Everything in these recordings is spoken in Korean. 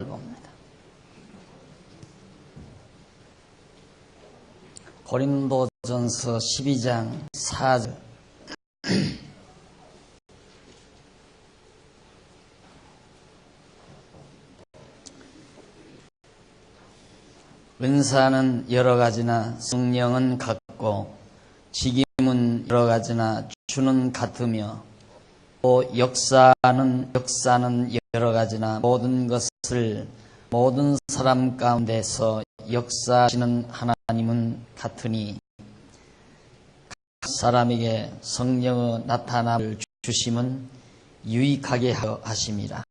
봅니다. 고린도전서 12장 4절. 은사는 여러 가지나 성령은 같고 직임은 여러 가지나 주는 같으며 또 역사는 여러 가지나 모든 것을 모든 사람 가운데서 역사하시는 하나님은 같으니 각 사람에게 성령의 나타남을 주심은 유익하게 하심이라.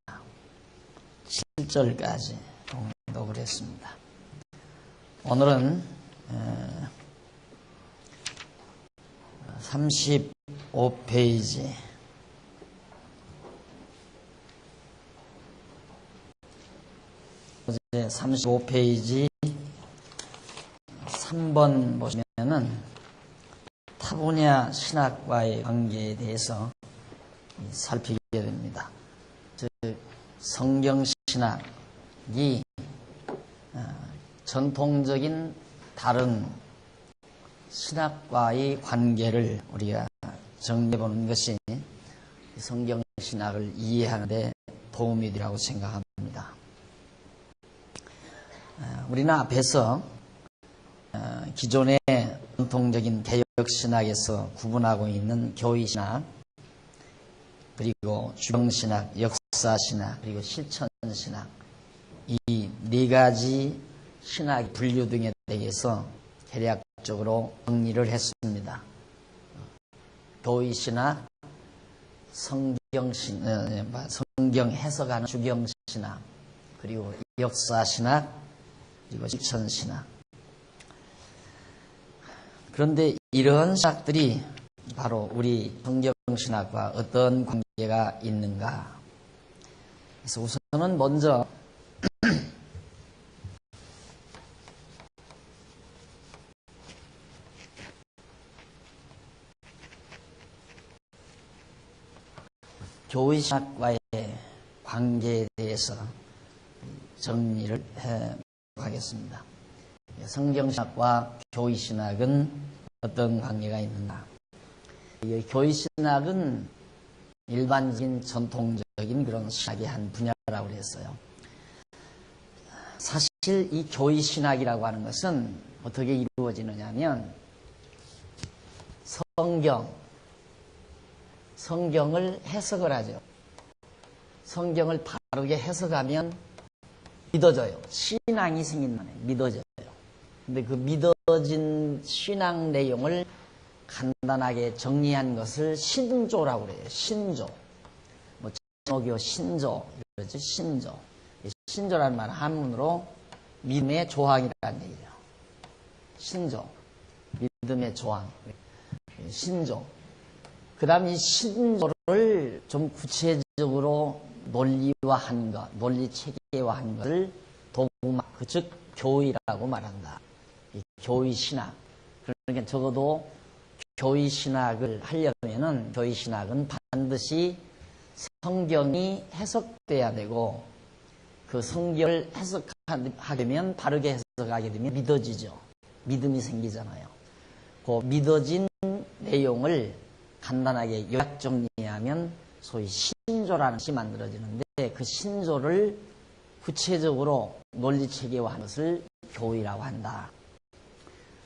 7절까지 독을 했습니다. 오늘은 35페이지 35페이지 3번 보시면은 타분야 신학과의 관계에 대해서 살피게 됩니다. 즉 성경신학이 전통적인 다른 신학과의 관계를 우리가 정리해보는 것이 성경신학을 이해하는 데 도움이 되리라고 생각합니다. 우리는 앞에서 기존의 전통적인 개혁신학에서 구분하고 있는 교의신학, 그리고 주경신학, 역사신학, 그리고 실천신학, 이 네 가지 신학 분류 등에 대해서 대략적으로 정리를 했습니다. 교의신학, 성경 해석하는 주경신학, 그리고 역사신학, 그리고 실천신학. 그런데 이러한 신학들이 바로 우리 성경신학과 어떤 관계가 있는가? 그래서 우선은 먼저 교의신학과의 관계에 대해서 정리를 해가겠습니다. 성경신학과 교의신학은 어떤 관계가 있는가? 교의신학은 일반적인 전통적인 그런 신학의 한 분야라고 그랬어요. 사실 이 교의신학이라고 하는 것은 어떻게 이루어지느냐 하면 성경을 해석을 하죠. 성경을 바르게 해석하면 믿어져요. 신앙이 생긴다네. 믿어져요. 근데 그 믿어진 신앙 내용을 간단하게 정리한 것을 신조라고 그래요. 신조. 뭐 제목이요 신조 이러죠. 신조. 신조라는 말은 한문으로 믿음의 조항이라는 얘기죠. 신조. 믿음의 조항. 신조. 그 다음 이 신조를 좀 구체적으로 논리화한 것, 논리 체계화한 것을 도구마, 즉 교의라고 말한다. 이 교의신학. 그러니까 적어도 교의신학을 하려면은 교의신학은 반드시 성경이 해석돼야 되고 그 성경을 해석하려면 바르게 해석하게 되면 믿어지죠. 믿음이 생기잖아요. 그 믿어진 내용을 간단하게 요약 정리하면 소위 신조라는 것이 만들어지는데 그 신조를 구체적으로 논리 체계화한 것을 교의라고 한다.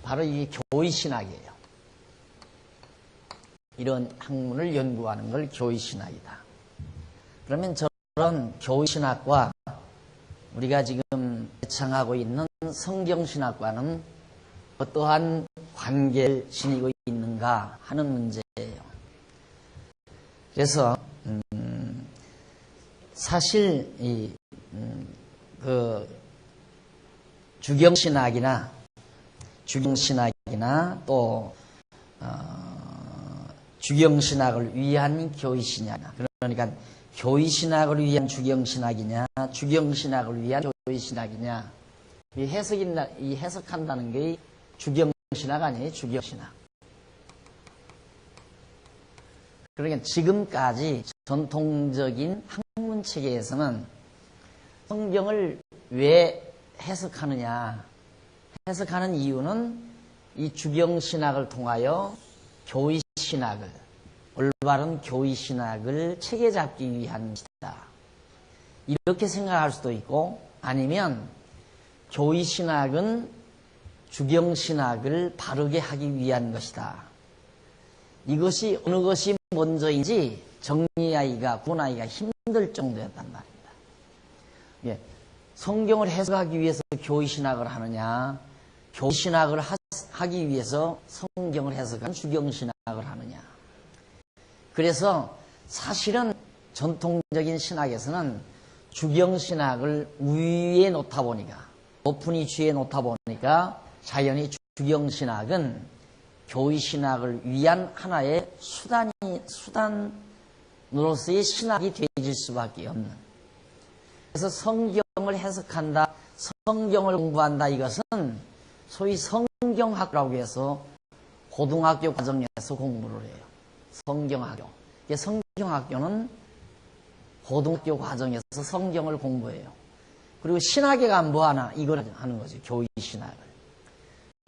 바로 이게 교의신학이에요. 이런 학문을 연구하는 걸 교의신학이다. 그러면 저런 교의신학과 우리가 지금 애창하고 있는 성경신학과는 어떠한 관계를 지니고 있는가 하는 문제예요. 그래서 사실 그 주경신학이나 또 주경신학을 위한 교의신학이나, 그러니까 교의신학을 위한 주경신학이냐, 주경신학을 위한 교의신학이냐, 이 해석한다는 게 주경신학 아니에요, 주경신학. 그러니까 지금까지 전통적인 학문 체계에서는 성경을 왜 해석하느냐? 해석하는 이유는 이 주경신학을 통하여 교의신학을, 올바른 교의신학을 체계잡기 위한 것이다. 이렇게 생각할 수도 있고, 아니면 교의신학은 주경신학을 바르게 하기 위한 것이다. 이것이 어느 것이 먼저인지 정리하기가, 구분하기가 힘들 정도였단 말입니다. 예, 성경을 해석하기 위해서 교의신학을 하느냐, 교의신학을 하기 위해서 성경을 해석한 주경신학을 하느냐. 그래서 사실은 전통적인 신학에서는 주경신학을 위에 놓다 보니까, 높은 위치에 놓다 보니까 자연히 주경신학은 교의신학을 위한 하나의 수단으로서의 신학이 되어질 수밖에 없는. 그래서 성경을 해석한다, 성경을 공부한다, 이것은 소위 성경학이라고 해서 고등학교 과정에서 공부를 해요. 성경학교. 성경학교는 고등학교 과정에서 성경을 공부해요. 그리고 신학에 가면 뭐 하나? 이걸 하는 거죠. 교의신학을.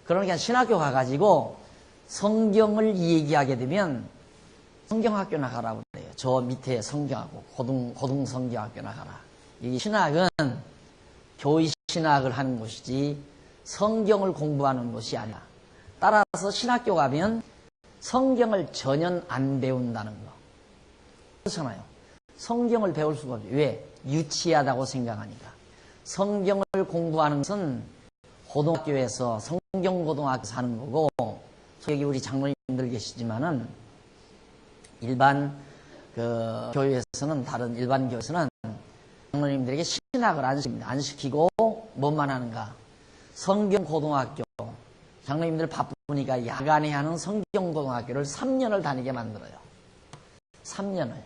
그러니까 신학교 가가지고 성경을 얘기하게 되면 성경학교나 가라고 그래요. 저 밑에 성경학교, 고등성경학교나 가라. 이 신학은 교의신학을 하는 곳이지 성경을 공부하는 곳이 아니라, 따라서 신학교 가면 성경을 전혀 안 배운다는 거. 그렇잖아요. 성경을 배울 수가 없죠. 왜? 유치하다고 생각하니까. 성경을 공부하는 것은 고등학교에서, 성경고등학교에서 하는 거고, 여기 우리 장로님들 계시지만은 일반 교회에서는, 다른 일반 교회에서는 장로님들에게 신학을 안 시킵니다. 안 시키고 뭐만 하는가? 성경고등학교. 장로님들 바쁘니까 야간에 하는 성경고등학교를 3년을 다니게 만들어요. 3년을.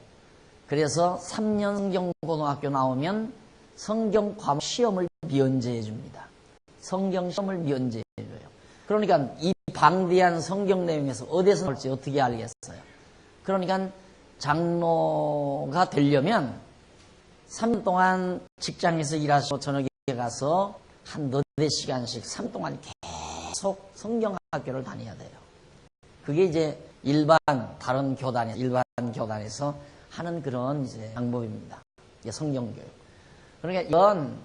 그래서 3년 성경고등학교 나오면 성경 과목 시험을 면제해 줍니다. 성경 시험을 면제해 줘요. 그러니까 이 방대한 성경 내용에서 어디서 나올지 어떻게 알겠어요? 그러니까 장로가 되려면 3년 동안 직장에서 일하시고 저녁에 가서 한 너댓 시간씩 3년 동안 계속 성경학교를 다녀야 돼요. 그게 이제 다른 교단에, 일반 교단에서 하는 그런 이제 방법입니다. 성경교육. 그러니까 이건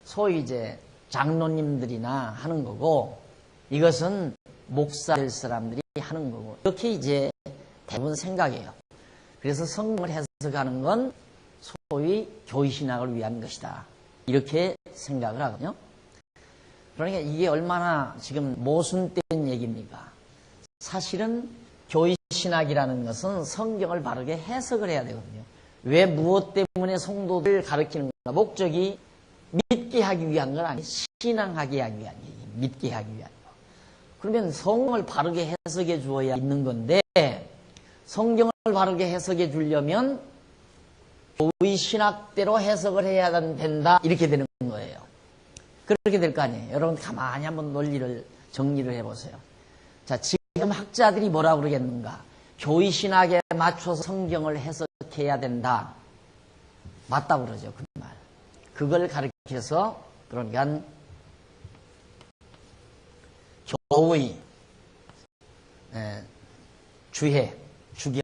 소위 이제 장로님들이나 하는 거고, 이것은 목사 될 사람들이 하는 거고, 이렇게 이제 대부분 생각해요. 그래서 성경을 해석하는 건 소위 교의신학을 위한 것이다. 이렇게 생각을 하거든요. 그러니까 이게 얼마나 지금 모순된 얘기입니까? 사실은 교의신학이라는 것은 성경을 바르게 해석을 해야 되거든요. 왜, 무엇 때문에 성도들 가르치는가? 목적이 믿게 하기 위한 건 아니에요. 신앙하게 하기 위한 얘기예요. 믿게 하기 위한 거. 그러면 성경을 바르게 해석해 주어야 있는 건데, 성경을 바르게 해석해 주려면 교의신학대로 해석을 해야 된다, 이렇게 되는 거예요. 그렇게 될 거 아니에요. 여러분 가만히 한번 논리를 정리를 해보세요. 자, 지금 학자들이 뭐라고 그러겠는가? 교의신학에 맞춰서 성경을 해석해야 된다. 맞다고 그러죠, 그 말. 그걸 가르쳐서, 그러니까 교의, 주해, 주경,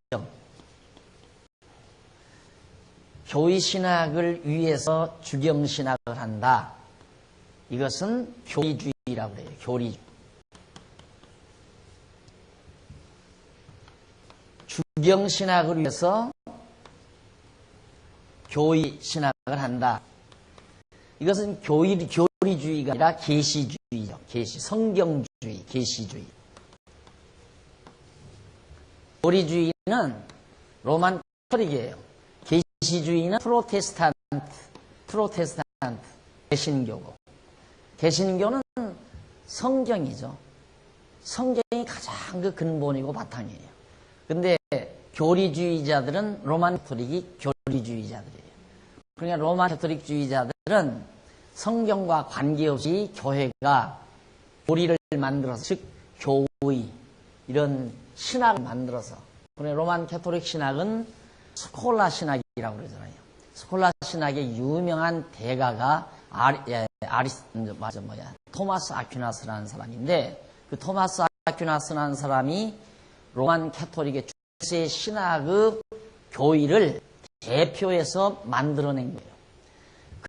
교의신학을 위해서 주경신학을 한다. 이것은 교리주의라고 그래요. 교리주의. 주경신학을 위해서 교의신학을 한다. 이것은 교리주의가 아니라 계시주의죠. 성경주의, 계시주의. 교리주의는 로만 카톨릭이에요. 계시주의는 프로테스탄트, 개신교고. 개신교는 성경이죠. 성경이 가장 그 근본이고 바탕이에요. 근데 교리주의자들은, 로만 카톨릭이 교리주의자들이에요. 그러니까 로만 카톨릭주의자들은 성경과 관계없이 교회가 교리를 만들어서, 즉 교의, 이런 신학을 만들어서, 그러니까 로만 카톨릭 신학은 스콜라 신학이라고 그러잖아요. 스콜라 신학의 유명한 대가가 토마스 아퀴나스라는 사람인데, 그 토마스 아퀴나스라는 사람이 로만 캐토릭의 중세 신학의 교의를 대표해서 만들어낸 거예요.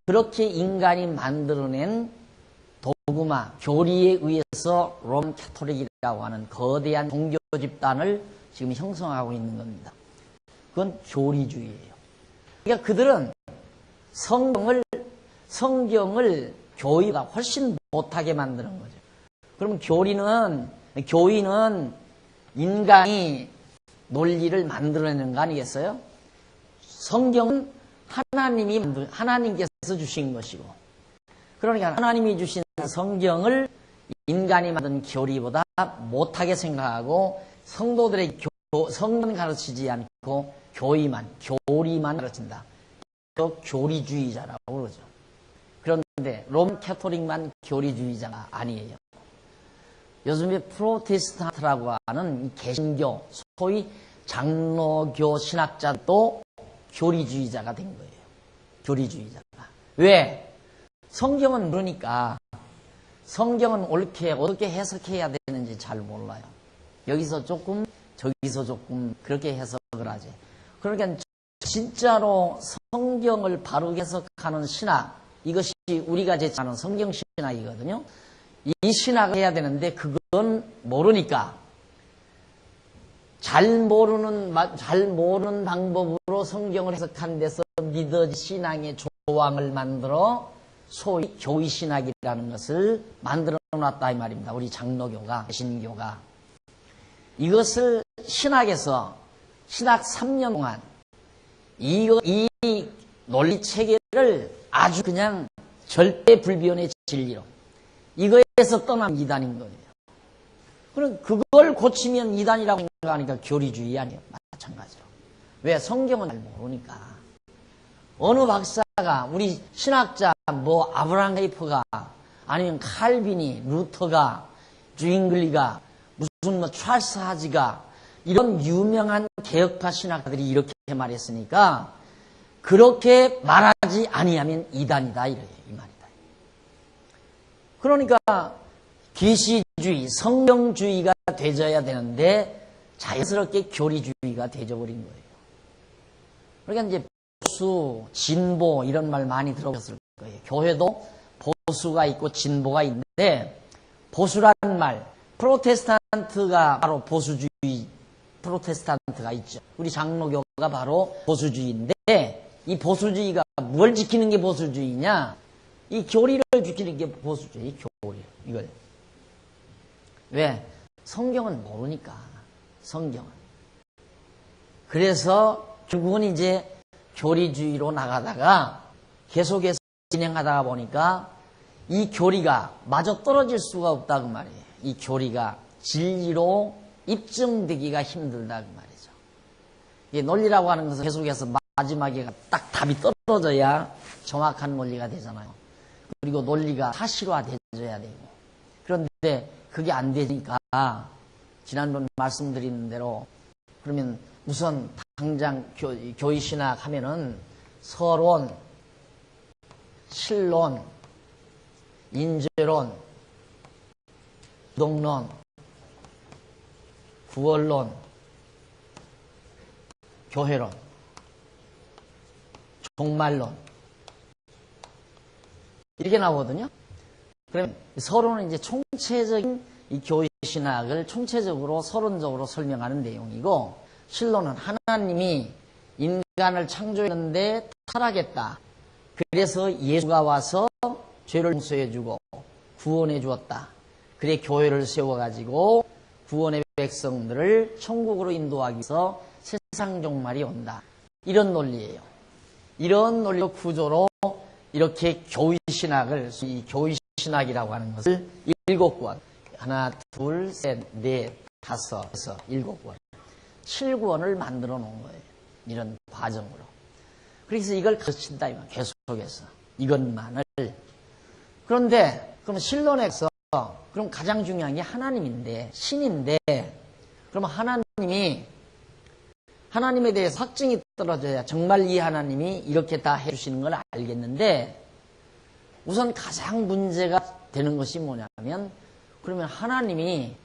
그렇게 인간이 만들어낸 도그마, 교리에 의해서 로만 캐토릭이라고 하는 거대한 종교 집단을 지금 형성하고 있는 겁니다. 그건 교리주의예요. 그러니까 그들은 성경을 교의가 훨씬 못하게 만드는 거죠. 그럼 교의는 인간이 논리를 만들어내는 거 아니겠어요? 성경은 하나님께서 주신 것이고, 그러니까 하나님이 주신 성경을 인간이 만든 교리보다 못하게 생각하고 성도들의 성경 가르치지 않고 교리만 가르친다. 교리주의자라고 그러죠. 그런데 롬 캐토릭만 교리주의자가 아니에요. 요즘에 프로테스탄트라고 하는 개신교, 소위 장로교 신학자도 교리주의자가 된 거예요. 교리주의자가. 왜? 성경은 모르니까 성경은 옳게 어떻게 해석해야 되는지 잘 몰라요. 여기서 조금 저기서 조금 그렇게 해석을 하지. 그러니까 진짜로 성경을 바르게 해석하는 신학, 이것이 우리가 제시하는 성경 신학이거든요. 이 신학을 해야 되는데 그건 모르니까 잘 모르는 방법으로 성경을 해석하는 데서 믿어진 신앙의 조항을 만들어 소위 교의신학이라는 것을 만들어 놨다 이 말입니다. 우리 장로교가, 개신교가. 이것을 신학에서 신학 3년 동안 이 논리체계를 아주 그냥 절대 불변의 진리로 이거에서 떠난 이단인 거예요. 그럼 그걸 고치면 이단이라고 생각하니까 교리주의 아니에요. 마찬가지로. 왜? 성경은 잘 모르니까. 어느 박사가, 우리 신학자 아브라함 헤이퍼가, 아니면 칼빈이, 루터가, 주잉글리가, 무슨 찰스 하지가, 이런 유명한 개혁파 신학자들이 이렇게 말했으니까 그렇게 말하지 아니하면 이단이다 이 말이다. 그러니까 계시주의, 성경주의가 되져야 되는데 자연스럽게 교리주의가 되져버린 거예요. 그러니까 이제 보수, 진보 이런 말 많이 들어보셨을 거예요. 교회도 보수가 있고 진보가 있는데, 보수라는 말, 프로테스탄트가 바로 보수주의 프로테스탄트가 있죠. 우리 장로교가 바로 보수주의인데, 이 보수주의가 뭘 지키는 게 보수주의냐? 이 교리를 지키는 게 보수주의, 교리. 이걸. 왜? 성경은 모르니까. 성경은. 그래서 결국은 이제 교리주의로 나가다가 계속해서 진행하다가 보니까 이 교리가 마저 떨어질 수가 없다 그 말이에요. 이 교리가 진리로 입증되기가 힘들다 그 말이죠. 이 논리라고 하는 것은 계속해서 마지막에 딱 답이 떨어져야 정확한 논리가 되잖아요. 그리고 논리가 사실화되어야 되고. 그런데 그게 안 되니까 지난번 말씀드린 대로 그러면 우선 당장 교의신학 하면은 서론, 실론, 인재론, 부동론, 구원론, 교회론, 종말론 이렇게 나오거든요. 그러면 서론은 이제 총체적인 이 교의신학을 총체적으로 서론적으로 설명하는 내용이고, 실론은 하나님이 인간을 창조했는데 타락했다. 그래서 예수가 와서 죄를 용서해주고 구원해 주었다. 그래 교회를 세워가지고 구원의 백성들을 천국으로 인도하기 위해서 세상 종말이 온다. 이런 논리예요. 이런 논리로 구조로 이렇게 교의신학을, 이 교의신학이라고 하는 것을 7권, 하나, 둘, 셋, 넷, 다섯, 여섯, 7권, 7권을 만들어 놓은 거예요. 이런 과정으로. 그래서 이걸 가르친다, 계속해서. 이것만을. 그런데, 그럼 실론에서, 그럼 가장 중요한 게 하나님인데, 신인데, 그럼 하나님이 하나님에 대해서 확증이 떨어져야 정말 이 하나님이 이렇게 다 해주시는 걸 알겠는데, 우선 가장 문제가 되는 것이 뭐냐면, 그러면 하나님이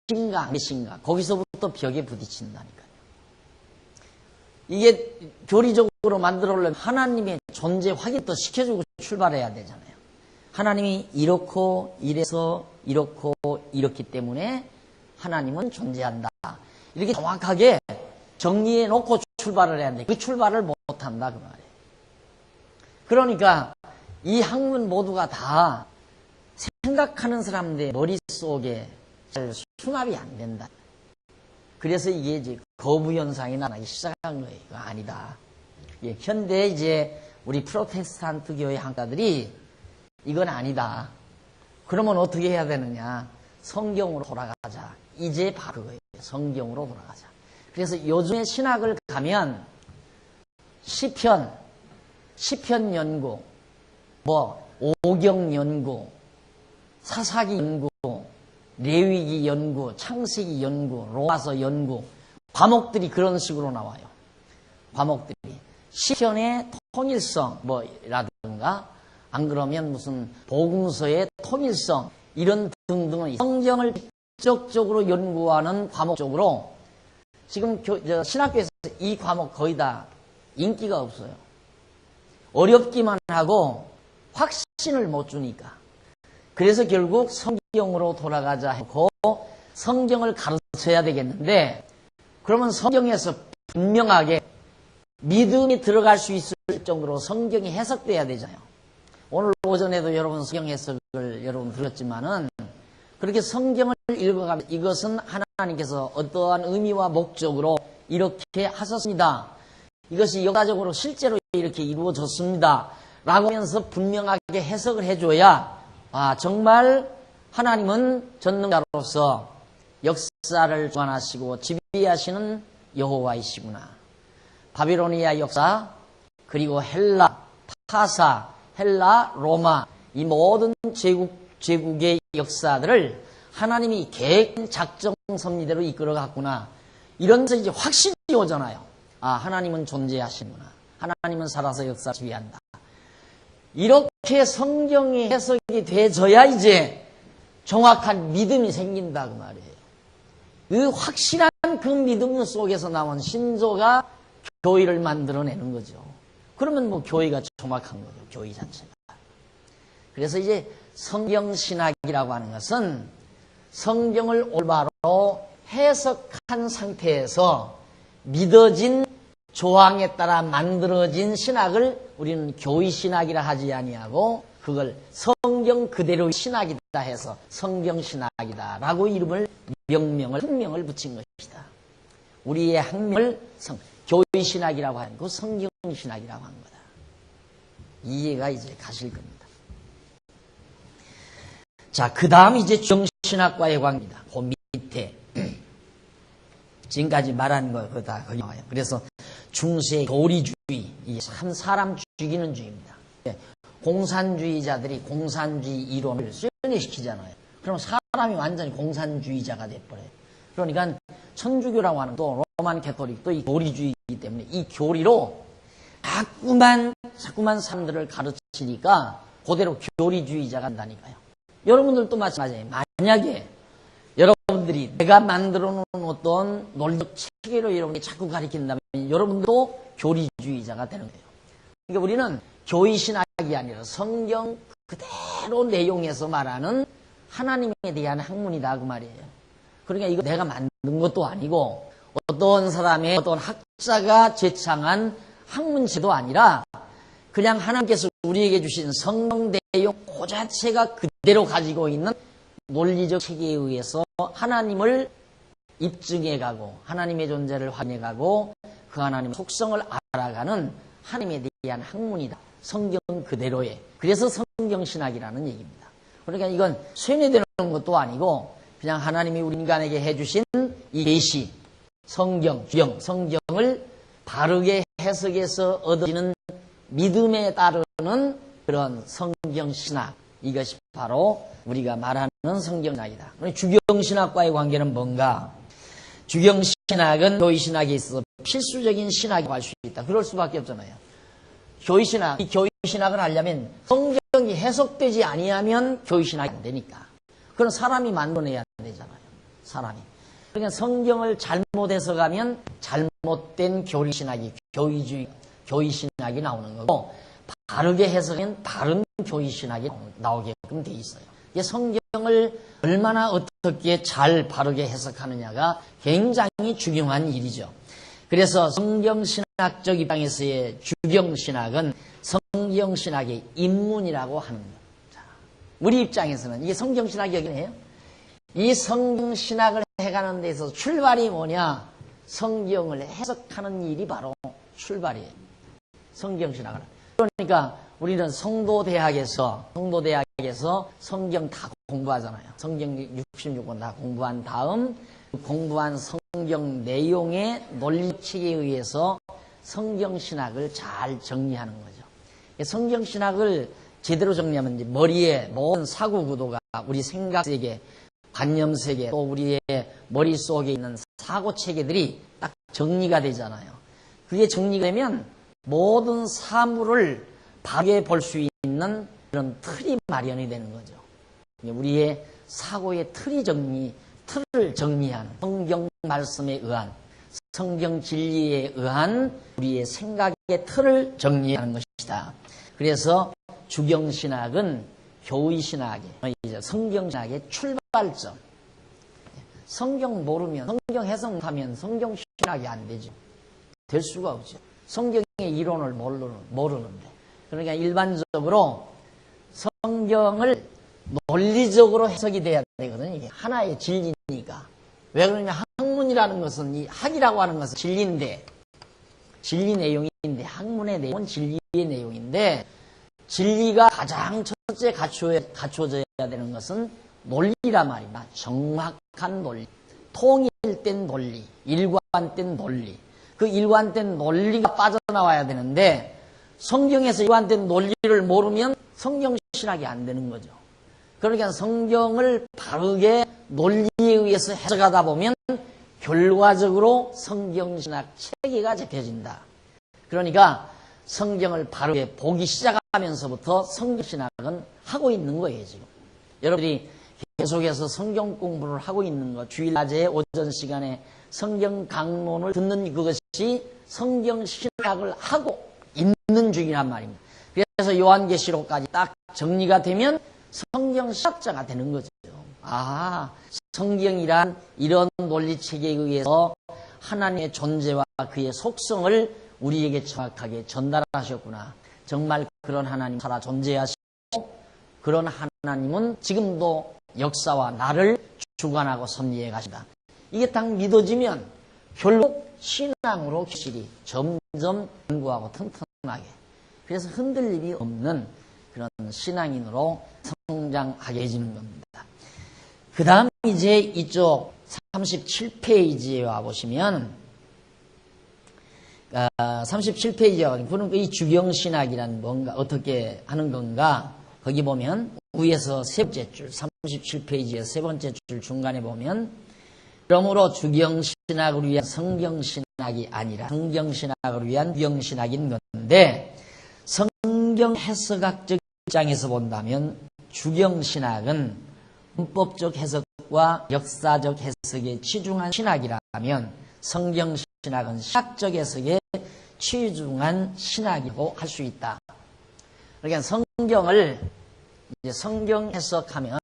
계신가 안 계신가, 거기서부터 벽에 부딪힌다니까요. 이게 교리적으로 만들어오려면 하나님의 존재 확인도 시켜주고 출발해야 되잖아요. 하나님이 이렇고 이래서 이렇고 이렇기 때문에 하나님은 존재한다. 이렇게 정확하게 정리해 놓고 출발을 해야 돼. 그 출발을 못한다 그 말이에요. 그러니까 이 학문 모두가 다 생각하는 사람들의 머릿속에 잘 수납이 안 된다. 그래서 이게 이제 거부 현상이 나기 시작한 거예요. 이거 아니다. 예, 현대 이제 우리 프로테스탄트 교회 학자들이 이건 아니다. 그러면 어떻게 해야 되느냐? 성경으로 돌아가자. 이제 바로 그거예요. 성경으로 돌아가자. 그래서 요즘에 신학을 가면 시편 연구, 오경 연구, 사사기 연구, 레위기 연구, 창세기 연구, 로마서 연구, 과목들이 그런 식으로 나와요. 과목들이. 시편의 통일성, 라든가, 안 그러면 무슨 복음서의 통일성, 이런 등등의 성경을 직접적으로 연구하는 과목 쪽으로 지금 신학교에서 이 과목 거의 다 인기가 없어요. 어렵기만 하고 확신을 못 주니까. 그래서 결국 성경으로 돌아가자 하고 성경을 가르쳐야 되겠는데, 그러면 성경에서 분명하게 믿음이 들어갈 수 있을 정도로 성경이 해석돼야 되잖아요. 오늘 오전에도 여러분 성경 해석을 여러분 들었지만은, 그렇게 성경을 읽어가면 이것은 하나님께서 어떠한 의미와 목적으로 이렇게 하셨습니다. 이것이 역사적으로 실제로 이렇게 이루어졌습니다. 라고 하면서 분명하게 해석을 해줘야, 정말 하나님은 전능자로서 역사를 주관하시고 지배하시는 여호와이시구나. 바빌로니아 역사, 그리고 헬라, 파사, 헬라, 로마, 이 모든 제국의 역사들을 하나님이 계획 작정 섭리대로 이끌어 갔구나. 이러면서 이제 확신이 오잖아요. 하나님은 존재하시는구나. 하나님은 살아서 역사 지휘한다. 이렇게 성경이 해석이 돼져야 이제 정확한 믿음이 생긴다 그 말이에요. 그 확실한 그 믿음 속에서 나온 신조가 교회를 만들어내는 거죠. 그러면 교회가 정확한 거죠. 교회 자체가. 그래서 이제 성경신학이라고 하는 것은 성경을 올바로 해석한 상태에서 믿어진 조항에 따라 만들어진 신학을 우리는 교의신학이라 하지 아니하고, 그걸 성경 그대로의 신학이다 해서 성경신학이다 라고 학명을 붙인 것이다. 우리의 학명을 교의신학이라고 하는 거 성경신학이라고 하는 거다. 이해가 이제 가실 겁니다. 자, 그 다음 이제 주경신학과의 관계입니다. 그 밑에 지금까지 말한 거 그거 다 거기 나와요. 그래서 중세 교리주의, 이게 참 사람 죽이는 주의입니다. 공산주의자들이 공산주의 이론을 수련시키잖아요. 그럼 사람이 완전히 공산주의자가 돼버려요. 그러니까 천주교라고 하는 또 로만 캐토릭도 이 교리주의이기 때문에 이 교리로 자꾸만 사람들을 가르치니까 그대로 교리주의자가 된다니까요. 여러분들도 마찬가지예요. 만약에 여러분들이 내가 만들어 놓은 어떤 논리적 체계로 여러분이 자꾸 가르친다면 여러분도 교리주의자가 되는 거예요. 그러니까 우리는 교의신학이 아니라 성경 그대로 내용에서 말하는 하나님에 대한 학문이다 그 말이에요. 그러니까 이거 내가 만든 것도 아니고 어떤 사람의 어떤 학자가 제창한 학문체도 아니라 그냥 하나님께서 우리에게 주신 성경 내용 그 자체가 그대로 가지고 있는 논리적 체계에 의해서 하나님을 입증해가고 하나님의 존재를 확인해가고 그 하나님의 속성을 알아가는 하나님에 대한 학문이다. 성경 그대로의. 그래서 성경신학이라는 얘기입니다. 그러니까 이건 쇠뇌되는 것도 아니고 그냥 하나님이 우리 인간에게 해주신 이 계시, 성경을 바르게 해석해서 얻어지는 믿음에 따르는 그런 성경신학, 이것이 바로 우리가 말하는 성경신학이다. 주경신학과의 관계는 뭔가? 주경신학은 교의신학에 있어서 필수적인 신학이라고 할 수 있다. 그럴 수밖에 없잖아요. 교회신학, 이 교회신학을 하려면 성경이 해석되지 아니하면 교회신학이 안 되니까. 그건 사람이 만들어내야 되잖아요. 사람이. 그러니까 성경을 잘못 해석하면 잘못된 교리신학이, 교회신학이 나오는 거고, 바르게 해석하면 바른 교회신학이 나오게끔 돼 있어요. 이게 성경을 얼마나 어떻게 잘 바르게 해석하느냐가 굉장히 중요한 일이죠. 그래서 성경신학적 입장에서의 주경신학은 성경신학의 입문이라고 하는 거예요. 우리 입장에서는 이게 성경신학이 여긴 해요. 이 성경신학을 해가는 데서 출발이 뭐냐? 성경을 해석하는 일이 바로 출발이에요. 성경신학을. 그러니까 우리는 성도대학에서 성경 다 공부하잖아요. 성경 66권 다 공부한 다음 공부한 성경 내용의 논리책에 의해서 성경신학을 잘 정리하는 거죠. 성경신학을 제대로 정리하면 이제 머리에 모든 사고구도가 우리 생각세계, 관념세계, 또 우리의 머릿속에 있는 사고체계들이 딱 정리가 되잖아요. 그게 정리되면 모든 사물을 바르게 볼 수 있는 그런 틀이 마련이 되는 거죠. 우리의 사고의 틀을 정리하는 성경 말씀에 의한, 성경 진리에 의한 우리의 생각의 틀을 정리하는 것이다. 그래서 주경신학은 교의신학의, 성경신학의 출발점. 성경 모르면, 성경 해석 못하면 성경신학이 안 되죠. 될 수가 없죠. 성경의 이론을 모르는데. 그러니까 일반적으로 성경을 논리적으로 해석이 돼야 되거든요. 이게 하나의 진리니까. 왜 그러냐? 학문이라는 것은, 이 학이라고 하는 것은 진리인데, 진리 내용인데, 학문의 내용은 진리의 내용인데, 진리가 가장 첫째 갖춰져야 되는 것은 논리란 말입니다. 정확한 논리, 통일된 논리, 일관된 논리. 그 일관된 논리가 빠져나와야 되는데, 성경에서 일관된 논리를 모르면 성경신학이 안 되는 거죠. 그러니까 성경을 바르게 논리에 의해서 해석하다 보면 결과적으로 성경신학 체계가 잡혀진다. 그러니까 성경을 바르게 보기 시작하면서부터 성경신학은 하고 있는 거예요, 지금. 여러분들이 계속해서 성경 공부를 하고 있는 것, 주일 낮에 오전 시간에 성경 강론을 듣는 그것이 성경신학을 하고 있는 중이란 말입니다. 그래서 요한계시록까지 딱 정리가 되면 성경신학자가 되는 거죠. 아, 성경이란 이런 논리체계에 의해서 하나님의 존재와 그의 속성을 우리에게 정확하게 전달하셨구나. 정말 그런 하나님 살아 존재하시고 그런 하나님은 지금도 역사와 나를 주관하고 섭리해 가신다. 이게 딱 믿어지면 결국 신앙으로 기실이 점점 견고하고 튼튼하게, 그래서 흔들림이 없는 그런 신앙인으로 성장하게 해지는 겁니다. 그 다음 이제 이쪽 37페이지에 와보시면 37페이지에 와보면 이 주경신학이란 뭔가 어떻게 하는 건가, 거기 보면 위에서 세 번째 줄 37페이지의 세 번째 줄 중간에 보면, 그러므로 주경신학을 위한 성경신학이 아니라 성경신학을 위한 주경신학인 건데, 성경 해석학적 입장에서 본다면 주경신학은 문법적 해석과 역사적 해석에 치중한 신학이라면 성경신학은 신학적 해석에 치중한 신학이라고 할 수 있다. 그러니까 성경을 이제 성경 해석하면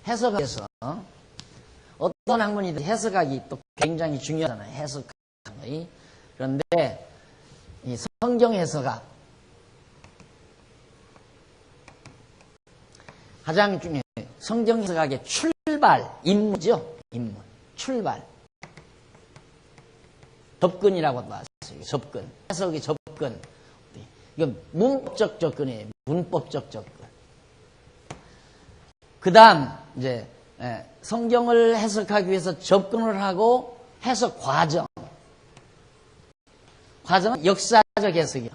해석에서 어떤 학문이든 해석학이 또 굉장히 중요하잖아요. 해석학이. 그런데 이 성경 해석학 가장 중요해요. 성경 해석학의 출발, 입문이죠. 입문, 출발. 접근이라고도 하죠. 접근. 해석의 접근. 이건 문법적 접근이에요. 문법적 접근. 그 다음, 이제, 성경을 해석하기 위해서 접근을 하고 해석 과정. 과정은 역사적 해석이요.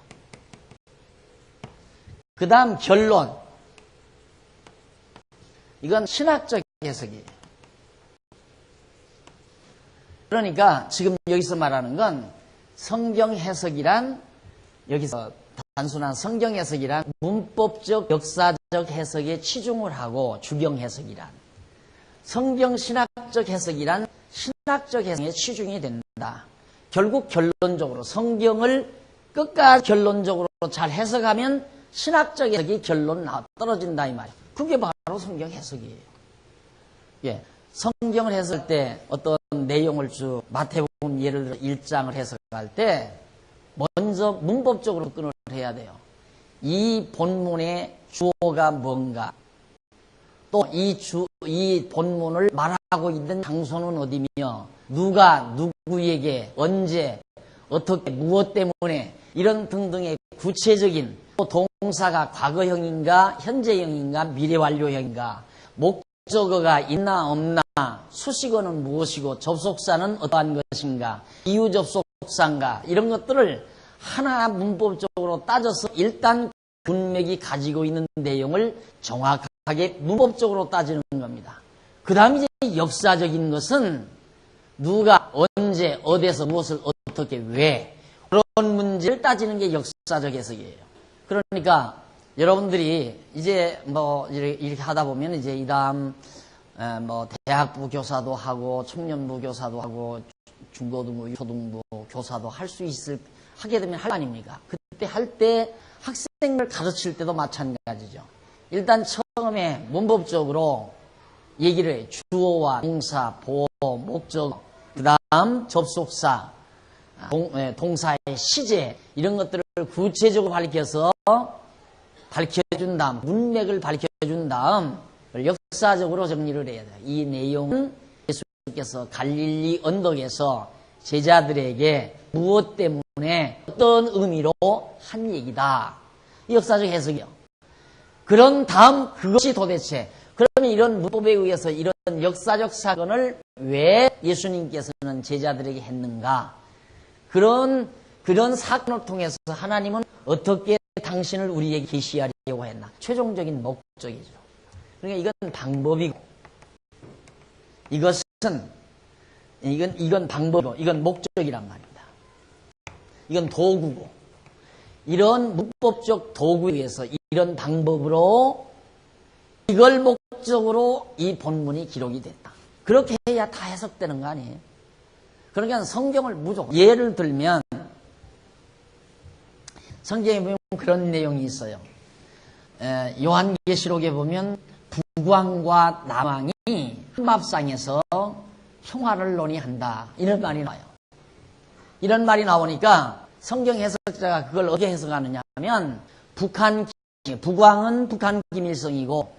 그 다음 결론. 이건 신학적 해석이에요. 그러니까 지금 여기서 말하는 건 성경 해석이란, 여기서 단순한 성경 해석이란 문법적 역사적 해석에 치중을 하고 주경 해석이란, 성경 신학적 해석이란 신학적 해석에 치중이 된다. 결국 결론적으로 성경을 끝까지 결론적으로 잘 해석하면 신학적 해석이 결론 떨어진다 이 말이에요. 그게 바로 성경 해석이에요. 예, 성경을 해석할 때 어떤 내용을 쭉 마태복음 예를 들어 1장을 해석할 때 먼저 문법적으로 접근을 해야 돼요. 이 본문의 주어가 뭔가, 또 이 본문을 말하고 있는 장소는 어디며, 누가 누구에게 언제 어떻게 무엇 때문에 이런 등등의 구체적인, 또 동사가 과거형인가 현재형인가 미래완료형인가, 목적어가 있나 없나, 수식어는 무엇이고 접속사는 어떠한 것인가, 이유 접속사인가, 이런 것들을 하나 문법적으로 따져서 일단 문맥이 가지고 있는 내용을 정확하게 문법적으로 따지는 겁니다. 그 다음 이제 역사적인 것은 누가 언제 어디서 무엇을 어떻게 왜, 그런 문제를 따지는 게 역사적 해석이에요. 그러니까 여러분들이 이제 뭐 이렇게 하다 보면 이제 이 다음 뭐 대학부 교사도 하고 청년부 교사도 하고 중고등부 초등부 교사도 하게 되면 할 거 아닙니까? 그때 할 때 학생을 가르칠 때도 마찬가지죠. 일단 처음에 문법적으로 얘기를 해요. 주어와 동사, 보어, 목적, 그 다음 접속사, 동사의 시제, 이런 것들을 구체적으로 밝혀준 다음, 문맥을 밝혀준 다음 역사적으로 정리를 해야 돼요. 이 내용은 예수께서 갈릴리 언덕에서 제자들에게 무엇 때문에 어떤 의미로 한 얘기다. 이 역사적 해석이요. 그런 다음 그것이 도대체, 그러면 이런 문법에 의해서 이런 역사적 사건을 왜 예수님께서는 제자들에게 했는가? 그런 사건을 통해서 하나님은 어떻게 당신을 우리에게 계시하려고 했나? 최종적인 목적이죠. 그러니까 이건 방법이고, 이건 방법이고, 이건 목적이란 말입니다. 이건 도구고, 이런 문법적 도구에 의해서 이런 방법으로 이걸 목적으로 이 본문이 기록이 됐다. 그렇게 해야 다 해석되는 거 아니에요? 그러니까 성경을 무조건, 예를 들면 성경에 보면 그런 내용이 있어요. 요한계시록에 보면 북왕과 남왕이 한밥상에서 평화를 논의한다, 이런 말이 나와요. 이런 말이 나오니까 성경 해석자가 그걸 어떻게 해석하느냐 하면, 북왕은 북한 김일성이고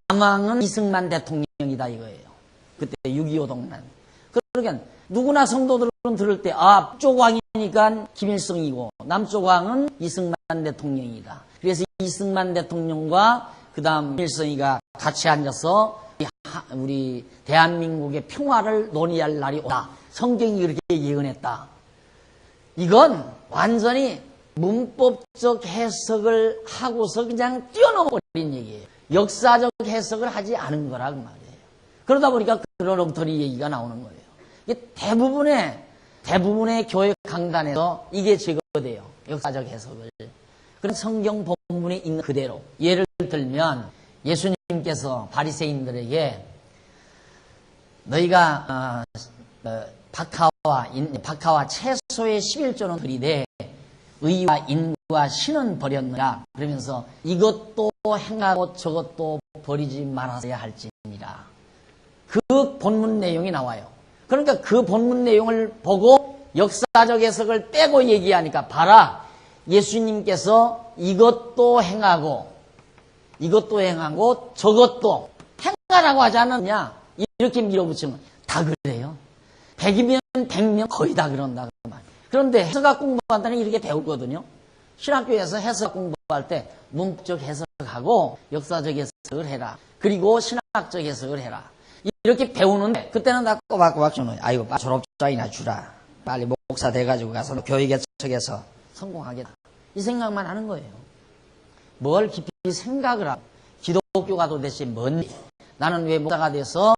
남왕은 이승만 대통령이다 이거예요. 그때 6.25 동란. 그러니까 누구나 성도들은 들을 때, 북쪽 왕이니까 김일성이고 남쪽 왕은 이승만 대통령이다. 그래서 이승만 대통령과 그 다음 김일성이가 같이 앉아서 우리 대한민국의 평화를 논의할 날이 오다. 성경이 그렇게 예언했다. 이건 완전히 문법적 해석을 하고서 그냥 뛰어넘어버린 얘기예요. 역사적 해석을 하지 않은 거라고 말이에요. 그러다 보니까 그런 엉터리 얘기가 나오는 거예요. 이게 대부분의 교회 강단에서 이게 제거돼요. 역사적 해석을. 그런 성경 본문에 있는 그대로. 예를 들면 예수님께서 바리새인들에게 너희가 박하와 채소의 11조는 드리되 의와 인과 신은 버렸느냐, 그러면서 이것도 행하고 저것도 버리지 말아야 할지니라. 그 본문 내용이 나와요. 그러니까 그 본문 내용을 보고 역사적 해석을 빼고 얘기하니까, 봐라, 예수님께서 이것도 행하고 저것도 행하라고 하지 않았냐, 이렇게 밀어붙이면 다 그래요. 100이면 100명 거의 다 그런다. 그런데 해석학 공부한다는 이렇게 배우거든요. 신학교에서 해석 공부할 때 문법적 해석하고 역사적 해석을 해라. 그리고 신학적 해석을 해라. 이렇게 배우는데 그때는 다 꼬박꼬박 주는, 아이고 졸업장이나 주라. 빨리 목사 돼가지고 가서 교회 개척해서 성공하겠다. 이 생각만 하는 거예요. 뭘 깊이 생각을 하고, 기독교가 도대체 뭔지, 나는 왜 목사가 돼서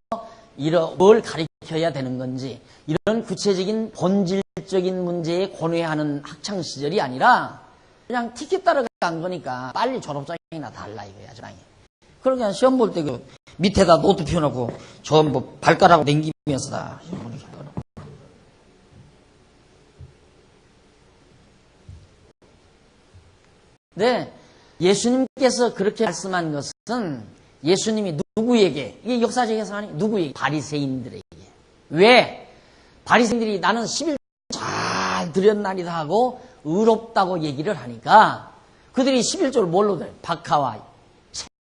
뭘 가르쳐야 되는 건지 이런 구체적인 본질적인 문제에 고뇌하는 학창시절이 아니라 그냥 티켓 따라 간 거니까 빨리 졸업장이나 달라 이거야. 그러니까 시험 볼 때 그 밑에다 노트 펴놓고 전부 발가락 당기면서 다 시험 보니까. 네, 예수님께서 그렇게 말씀한 것은 예수님이 누구에게, 이게 역사적 해석하니 누구에게? 바리새인들에게. 왜? 바리새인들이 나는 11조 잘 드렸나이다 하고 의롭다고 얘기를 하니까 그들이 11조를 뭘로 드려요? 박하와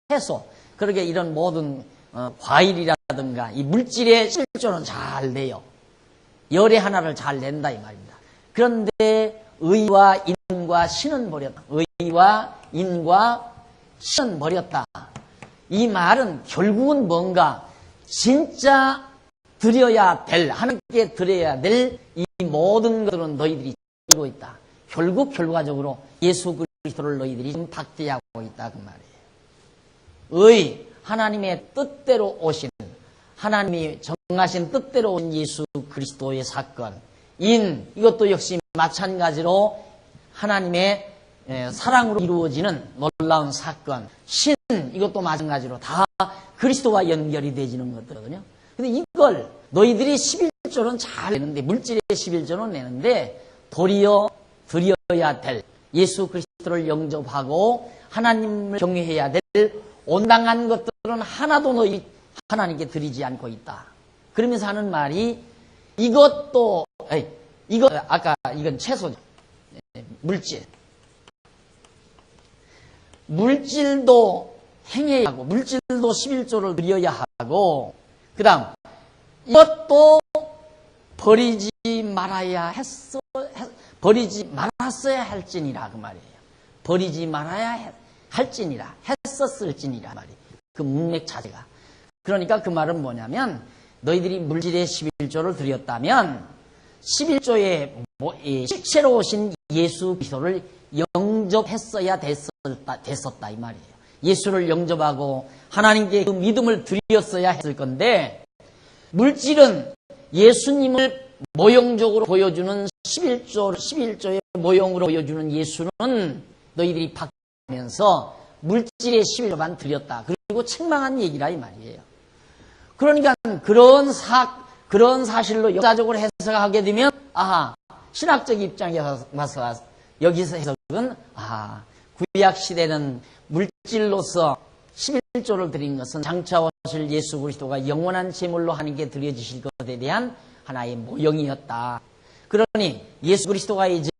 채소, 그렇게 이런 모든 과일이라든가 이 물질의 11조는 잘 내요. 열의 하나를 잘 낸다 이 말입니다. 그런데 의와 인과 신은 버렸다. 의와 인과 신은 버렸다. 이 말은 결국은 뭔가 진짜 드려야 될, 하나님께 드려야 될 이 모든 것들은 너희들이 알고 있다. 결과적으로 예수 그리스도를 너희들이 지금 박대하고 있다 그 말이에요. 하나님의 뜻대로 오신, 하나님이 정하신 뜻대로 온 예수 그리스도의 사건. 이것도 역시 마찬가지로 하나님의 사랑으로 이루어지는 놀라운 사건. 이것도 마찬가지로 다 그리스도와 연결이 되지는 것들거든요. 근데 이걸 너희들이 11조는 잘 내는데, 물질의 11조는 내는데 도리어 드려야 될, 예수 그리스도를 영접하고 하나님을 경외해야 될 온당한 것들은 하나도 너희 하나님께 드리지 않고 있다. 그러면서 하는 말이 이건 채소죠. 물질. 물질도 행해야 하고, 물질도 11조를 드려야 하고, 그 다음, 이것도 버리지 말았어야 할지니라, 그 말이에요. 버리지 말아야 할지니라, 했었을지니라, 말이에요. 그 문맥 자체가. 그러니까 그 말은 뭐냐면, 너희들이 물질의 11조를 드렸다면, 11조의 실체로 오신 예수 그리스도를 영접했어야 됐었다 이 말이에요. 예수를 영접하고 하나님께 그 믿음을 드렸어야 했을 건데, 물질은 예수님을 모형적으로 보여주는 11조의 모형으로 보여주는 예수는 너희들이 바꾸면서 물질의 11조만 드렸다. 그리고 책망한 얘기라 이 말이에요. 그러니까 그런 사실로 역사적으로 해석하게 되면, 신학적 입장에서 봐서 여기서 해석은, 구약 시대는 물질로서 11조를 드린 것은 장차 오실 예수 그리스도가 영원한 제물로 하나님께 드려지실 것에 대한 하나의 모형이었다. 그러니 예수 그리스도가 이제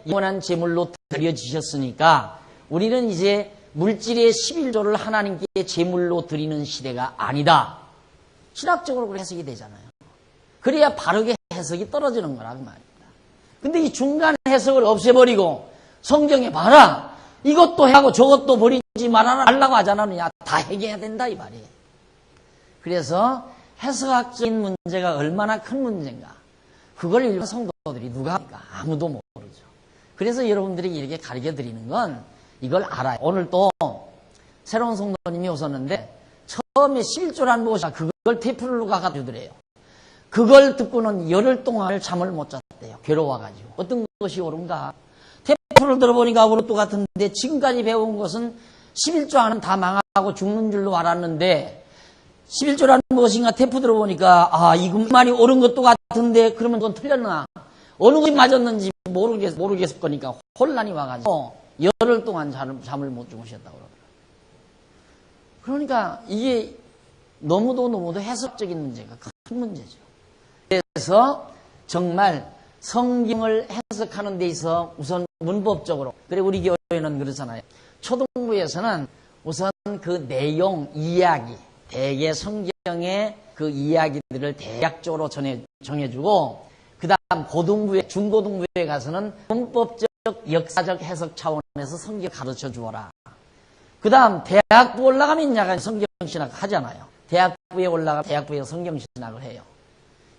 영원한 제물로 드려지셨으니까 우리는 이제 물질의 11조를 하나님께 제물로 드리는 시대가 아니다. 신학적으로 그렇게 해석이 되잖아요. 그래야 바르게 해석이 떨어지는 거라 그 말입니다. 근데 이 중간 해석을 없애버리고 성경에 봐라, 이것도 하고 저것도 버리지 말라고 하잖아요. 다 해결해야 된다 이 말이에요. 그래서 해석학적인 문제가 얼마나 큰 문제인가, 그걸 일반 성도들이 누가 합니까? 아무도 모르죠. 그래서 여러분들이 이렇게 가르쳐 드리는 건 이걸 알아요. 오늘 또 새로운 성도님이 오셨는데 처음에 11조란 무엇이야, 그걸 테이프를 갖다 주더래요. 그걸 듣고는 열흘 동안 잠을 못 잤대요. 괴로워가지고. 어떤 것이 옳은가? 테이프를 들어보니까 옳은 것 같은데, 지금까지 배운 것은 11조 안은 다 망하고 죽는 줄로 알았는데 11조라는 무엇인가 테이프 들어보니까 이것만이 옳은 것도 같은데, 그러면 그건 틀렸나? 어느 것이 맞았는지 모르겠을 거니까 혼란이 와가지고 열흘 동안 잠을 못 주무셨다고 그러더라고요. 그러니까 이게 너무도 해석적인 문제가 큰 문제죠. 그래서 정말 성경을 해석하는 데 있어 우선 문법적으로, 그래 우리 교회는 그렇잖아요. 초등부에서는 우선 그 내용, 이야기, 대개 성경의 그 이야기들을 대략적으로 정해주고, 그 다음 고등부에, 중고등부에 가서는 문법적, 역사적 해석 차원에서 성경 가르쳐 주어라. 그 다음 대학부 올라가면 약간 성경신학 하잖아요. 대학부에 올라가면 대학부에서 성경신학을 해요.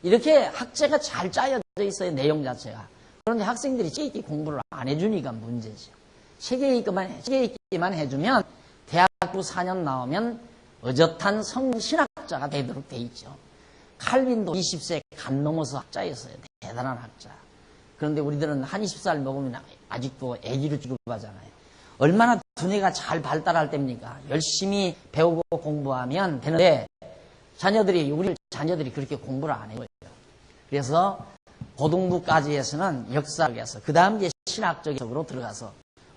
이렇게 학제가 잘 짜여져 있어요, 내용 자체가. 그런데 학생들이 책 읽기 공부를 안 해주니까 문제죠. 책 읽기만 해주면 대학부 4년 나오면 어젓한 성신학자가 되도록 돼 있죠. 칼빈도 20세 간 넘어서 학자였어요. 대단한 학자. 그런데 우리들은 한 20살 먹으면 아직도 애기로 취급하잖아요. 얼마나 두뇌가 잘 발달할 때입니까? 열심히 배우고 공부하면 되는데 우리 자녀들이 그렇게 공부를 안 해요. 그래서 고등부까지 해서는 역사학에서 그 다음 이제 신학적으로 들어가서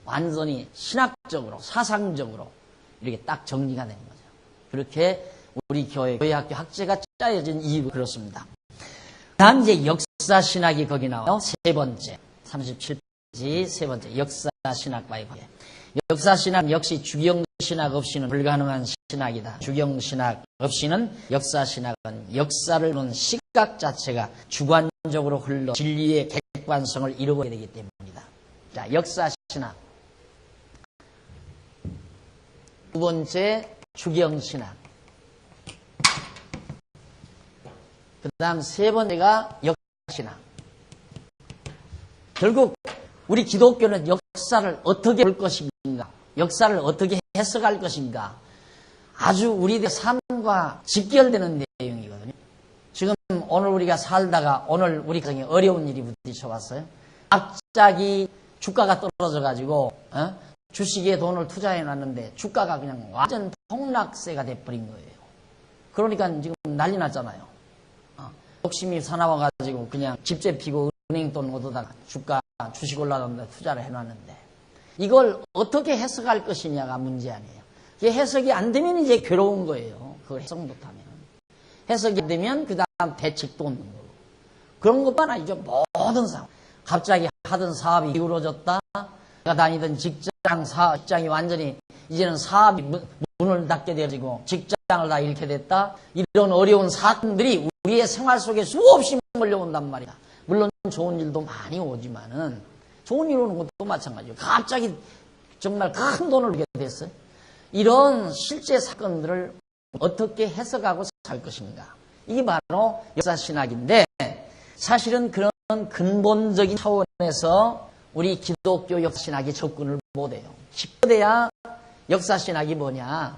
완전히 신학적으로 사상적으로 이렇게 딱 정리가 되는 거죠. 그렇게 우리 교회학교 학제가 짜여진 이유가 그렇습니다. 다음 이제 역사신학이 거기 나와요. 세 번째 37페이지 세 번째 역사신학과의 관계. 역사신학 역시 주경신학 없이는 불가능한 신학이다. 주경신학 없이는 역사신학은 역사를 보는 시각 자체가 주관적으로 흘러 진리의 객관성을 잃어버리게 되기 때문이다. 자, 역사신학. 두 번째 주경신학. 그 다음 세 번째가 역사신학. 결국 우리 기독교는 역사를 어떻게 볼 것인가, 역사를 어떻게 해석할 것인가, 아주 우리의 삶과 직결되는 내용이거든요. 지금 오늘 우리가 살다가 오늘 우리 가정에 어려운 일이 부딪혀왔어요. 갑자기 주가가 떨어져가지고 주식에 돈을 투자해놨는데 주가가 그냥 완전 폭락세가 돼버린 거예요. 그러니까 지금 난리 났잖아요. 욕심이 사나워가지고 그냥 집재 피고 은행돈 얻어다가 주식 올라가는데 투자를 해놨는데 이걸 어떻게 해석할 것이냐가 문제 아니에요. 이게 해석이 안 되면 이제 괴로운 거예요. 그걸 해석 못하면. 해석이 안 되면 그 다음 대책도 없는 거고. 그런 것만 아니죠. 모든 상황. 갑자기 하던 사업이 기울어졌다. 내가 다니던 직장이 완전히 이제는 사업이 문을 닫게 되어지고 직장을 다 잃게 됐다. 이런 어려운 사건들이 우리의 생활 속에 수없이 몰려온단 말이야. 물론 좋은 일도 많이 오지만은 좋은 일 오는 것도 마찬가지예요. 갑자기 정말 큰 돈을 벌게 됐어요. 이런 실제 사건들을 어떻게 해석하고 살 것인가. 이게 바로 역사신학인데 사실은 그런 근본적인 차원에서 우리 기독교 역사신학이 접근을 못해요. 쉽게돼야 역사신학이 뭐냐.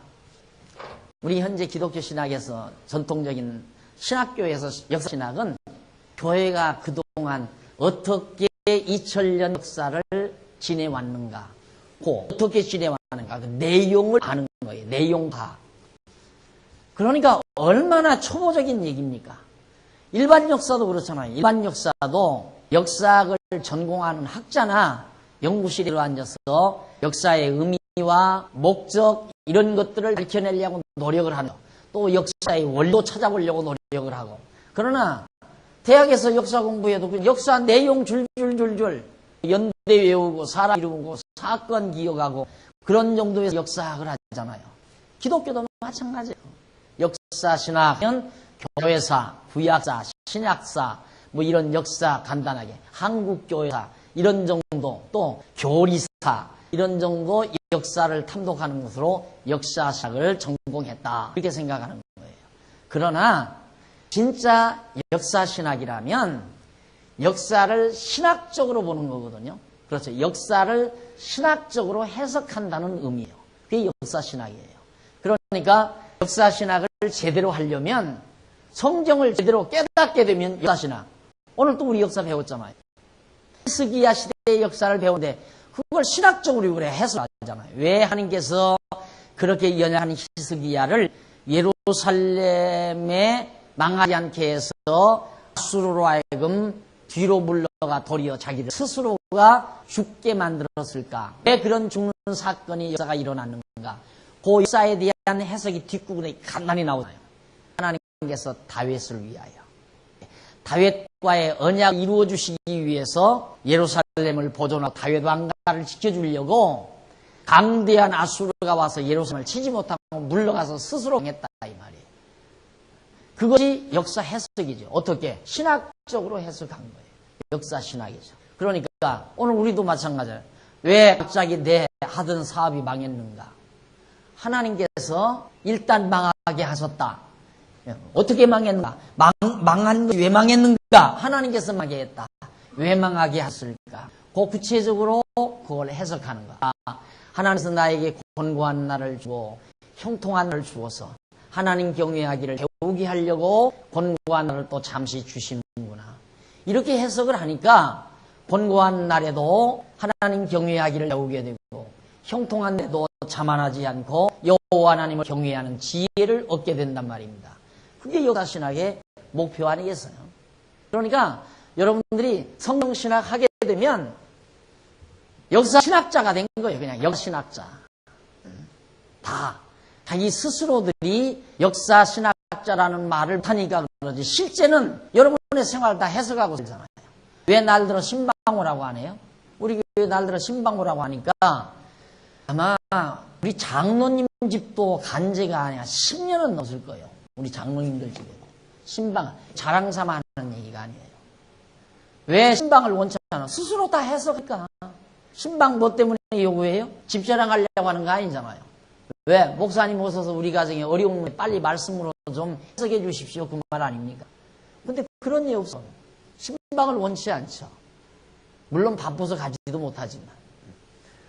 우리 현재 기독교 신학에서 전통적인 신학교에서 역사신학은 교회가 그동안 어떻게 2000년 역사를 지내왔는가, 어떻게 지내왔는가, 그 내용을 아는 거예요. 내용파. 그러니까 얼마나 초보적인 얘기입니까? 일반 역사도 그렇잖아요. 일반 역사도 역사학을 전공하는 학자나 연구실에 앉아서 역사의 의미와 목적 이런 것들을 밝혀내려고 노력을 하고 또 역사의 원도 찾아보려고 노력을 하고 그러나 대학에서 역사 공부해도 그 역사 내용 줄줄줄줄 연대 외우고 사람 이루고 사건 기억하고 그런 정도의 역사학을 하잖아요. 기독교도 마찬가지예요. 역사 신학은 교회사, 구약사, 신약사 뭐 이런 역사 간단하게 한국교회사 이런 정도 또 교리사 이런 정도 역사를 탐독하는 것으로 역사학을 전공했다 이렇게 생각하는 거예요. 그러나 진짜 역사신학이라면 역사를 신학적으로 보는 거거든요. 그렇죠. 역사를 신학적으로 해석한다는 의미예요. 그게 역사신학이에요. 그러니까 역사신학을 제대로 하려면 성경을 제대로 깨닫게 되면 역사신학. 오늘 또 우리 역사 배웠잖아요. 히스기야 시대의 역사를 배우는데 그걸 신학적으로 그래 해석하잖아요. 왜 하나님께서 그렇게 연약한 히스기야를 예루살렘에 망하지 않게 해서 아수르로 하여금 뒤로 물러가 도리어 자기들 스스로가 죽게 만들었을까? 왜 그런 죽는 사건이 역사가 일어났는가? 그 역사에 대한 해석이 뒷부분에 간단히 나오잖아요. 하나님께서 다윗을 위하여 다윗과의 언약을 이루어 주시기 위해서 예루살렘을 보존하고 다윗 왕가를 지켜주려고 강대한 아수르가 와서 예루살렘을 치지 못하고 물러가서 스스로 했다 이 말이에요. 그것이 역사 해석이죠. 어떻게? 신학적으로 해석한 거예요. 역사 신학이죠. 그러니까 오늘 우리도 마찬가지예요. 왜 갑자기 내 하던 사업이 망했는가? 하나님께서 일단 망하게 하셨다. 어떻게 망했는가? 망한 것이 왜 망했는가? 하나님께서 망하게 했다. 왜 망하게 하셨을까? 그 구체적으로 그걸 해석하는 거야. 하나님께서 나에게 권고한 날을 주고 형통한 날을 주어서 하나님 경외하기를 배우게 하려고 권고한 날을 또 잠시 주시는구나. 이렇게 해석을 하니까 권고한 날에도 하나님 경외하기를 배우게 되고 형통한 데도 자만하지 않고 여호와 하나님을 경외하는 지혜를 얻게 된단 말입니다. 그게 역사신학의 목표 아니겠어요? 그러니까 여러분들이 성경신학 하게 되면 역사신학자가 된 거예요. 그냥 역사신학자. 다 자기 스스로들이 역사신학자라는 말을 하니까 그러지 실제는 여러분의 생활을 다 해석하고 살잖아요. 왜 날들어 신방호라고 하네요? 우리 교회 날들어 신방호라고 하니까 아마 우리 장로님 집도 간제가 아니라 10년은 넘었을 거예요. 우리 장로님들 집에도. 신방, 자랑삼아 하는 얘기가 아니에요. 왜 신방을 원치 않아? 스스로 다 해석할까? 신방 뭐 때문에 요구해요? 집 자랑하려고 하는 거 아니잖아요. 왜? 목사님 오셔서 우리 가정에 어려운 문 빨리 말씀으로 좀 해석해 주십시오. 그 말 아닙니까? 근데 그런 일 없어요. 신방을 원치 않죠. 물론 바빠서 가지도 못하지만.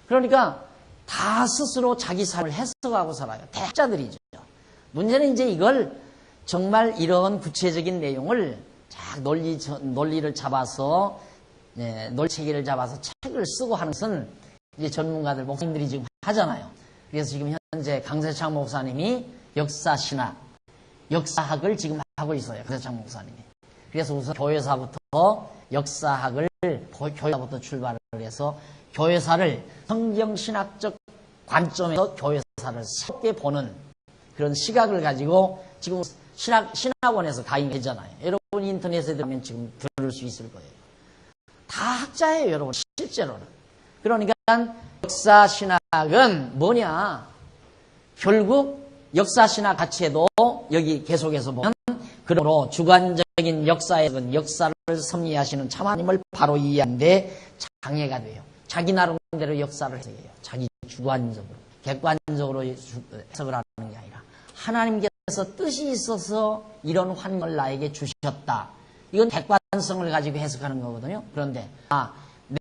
그러니까 다 스스로 자기 삶을 해석하고 살아요. 대학자들이죠. 문제는 이제 이걸 정말 이런 구체적인 내용을 쫙 논리를 잡아서, 논리체계를 잡아서 책을 쓰고 하는 것은 이제 전문가들, 목사님들이 지금 하잖아요. 그래서 지금 현재 강세창 목사님이 역사신학, 역사학을 지금 하고 있어요. 강세창 목사님이. 그래서 우선 교회사부터 역사학을, 교회사부터 출발을 해서 교회사를 성경신학적 관점에서 교회사를 새롭게 보는 그런 시각을 가지고 지금 신학원에서 강의하잖아요. 여러분 인터넷에 들어가면 지금 들을 수 있을 거예요. 다 학자예요, 여러분. 실제로는. 그러니까 역사신학은 뭐냐? 결국 역사신학 가치에도 여기 계속해서 보면 그러므로 주관적인 역사에는 역사를 섭리하시는 참 하나님을 바로 이해하는데 장애가 돼요. 자기 나름대로 역사를 해석해요. 자기 주관적으로, 객관적으로 해석을 하는 게 아니라 하나님께서 뜻이 있어서 이런 환경을 나에게 주셨다. 이건 객관성을 가지고 해석하는 거거든요. 그런데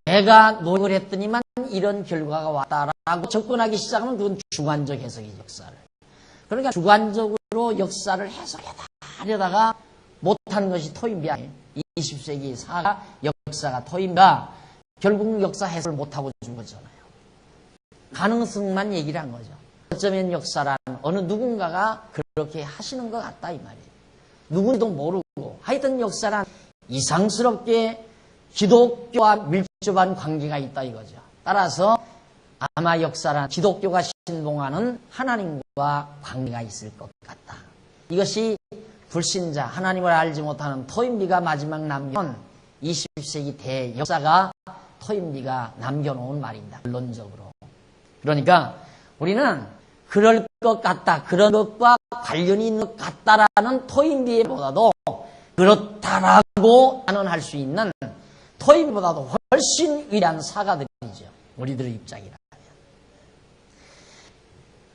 내가 노력을 했더니만 이런 결과가 왔다라고 접근하기 시작하면 그건 주관적 해석이죠. 역사를. 그러니까 주관적으로 역사를 해석하려다가 못한 것이 토인비야. 20세기 사가 역사가 토인비가 결국 역사 해석을 못하고 준 거잖아요. 가능성만 얘기를 한 거죠. 어쩌면 역사란 어느 누군가가 그렇게 하시는 것 같다 이 말이에요. 누군지도 모르고 하여튼 역사란 이상스럽게 기독교와 밀접한 관계가 있다 이거죠. 따라서 아마 역사란 기독교가 신봉하는 하나님과 관계가 있을 것 같다. 이것이 불신자, 하나님을 알지 못하는 토인비가 마지막 남겨놓은 20세기 대역사가 토인비가 남겨놓은 말입니다. 결론적으로. 그러니까 우리는 그럴 것 같다, 그런 것과 관련이 있는 것 같다라는 토인비보다도 그렇다라고 단언할 수 있는 토인비보다도 훨씬 위대한 사가들이죠. 우리들의 입장이라면.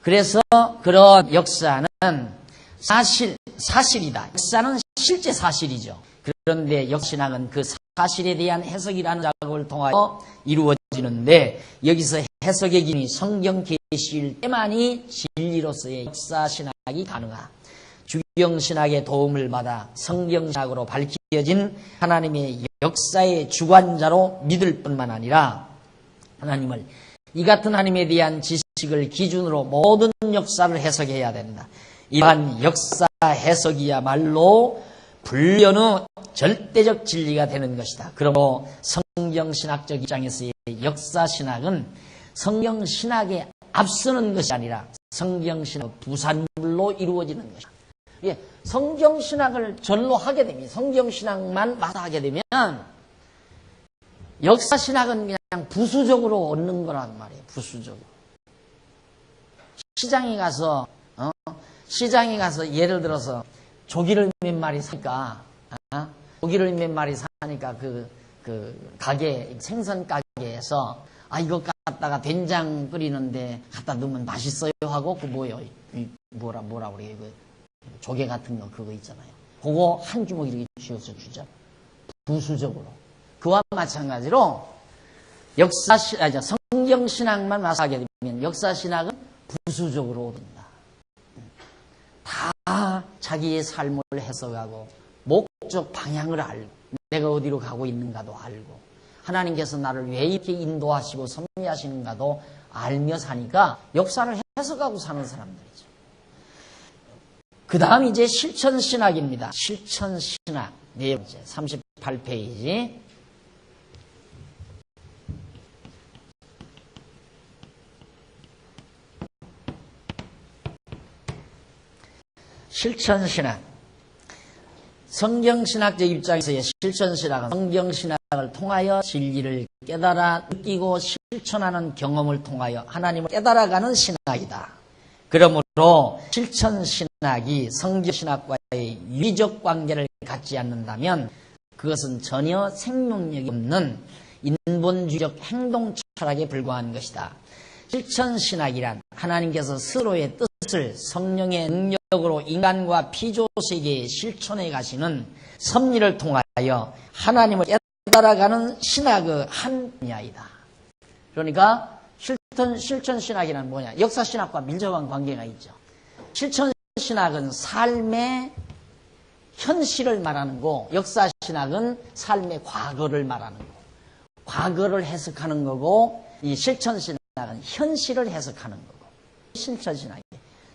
그래서 그런 역사는 사실이다. 역사는 실제 사실이죠. 그런데 역신학은 그 사실에 대한 해석이라는 작업을 통하여 이루어지는데 여기서 해석의 기준이 성경 계시일 때만이 진리로서의 역사신학이 가능하다. 주경신학의 도움을 받아 성경신학으로 밝혀진 하나님의 역사의 주관자로 믿을 뿐만 아니라 하나님을 이 같은 하나님에 대한 지식을 기준으로 모든 역사를 해석해야 된다. 이러한 역사 해석이야말로 불변의 절대적 진리가 되는 것이다. 그러므로 성경신학적 입장에서의 역사신학은 성경신학에 앞서는 것이 아니라 성경신학 부산물로 이루어지는 것이다. 예, 성경신학을 전로 하게 되면, 성경신학만 마다하게 되면 역사신학은 그냥 부수적으로 얻는 거란 말이에요. 부수적으로. 시장에 가서 예를 들어서 조기를 몇 마리 사니까, 조기를 몇 마리 사니까 그 가게, 생선 가게에서 이거 갖다가 된장 끓이는데 갖다 넣으면 맛있어요 하고 그 뭐예요? 뭐라 그래요? 그 조개 같은 거 그거 있잖아요. 그거 한 주먹 이렇게 쥐어서 주죠. 부수적으로. 그와 마찬가지로 성경신학만 마사하게 되면 역사신학은 부수적으로 얻는다. 다 자기의 삶을 해석하고 목적 방향을 알고 내가 어디로 가고 있는가도 알고 하나님께서 나를 왜 이렇게 인도하시고 섭리하시는가도 알며 사니까 역사를 해석하고 사는 사람들이죠. 그 다음 이제 실천신학입니다. 실천신학 네 번째 38페이지. 실천신학. 성경신학적 입장에서의 실천신학은 성경신학을 통하여 진리를 깨달아 느끼고 실천하는 경험을 통하여 하나님을 깨달아가는 신학이다. 그러므로 실천신학이 성경신학과의 유기적 관계를 갖지 않는다면 그것은 전혀 생명력이 없는 인본주의적 행동 철학에 불과한 것이다. 실천신학이란 하나님께서 스스로의 뜻을 성령의 능력으로 인간과 피조세계에 실천해 가시는 섭리를 통하여 하나님을 깨달아가는 신학의 한 분야이다. 그러니까 실천신학이란 뭐냐? 역사신학과 밀접한 관계가 있죠. 실천신학은 삶의 현실을 말하는 거고 역사신학은 삶의 과거를 말하는 거고 과거를 해석하는 거고 이 실천신학은 현실을 해석하는 거고 실천신학이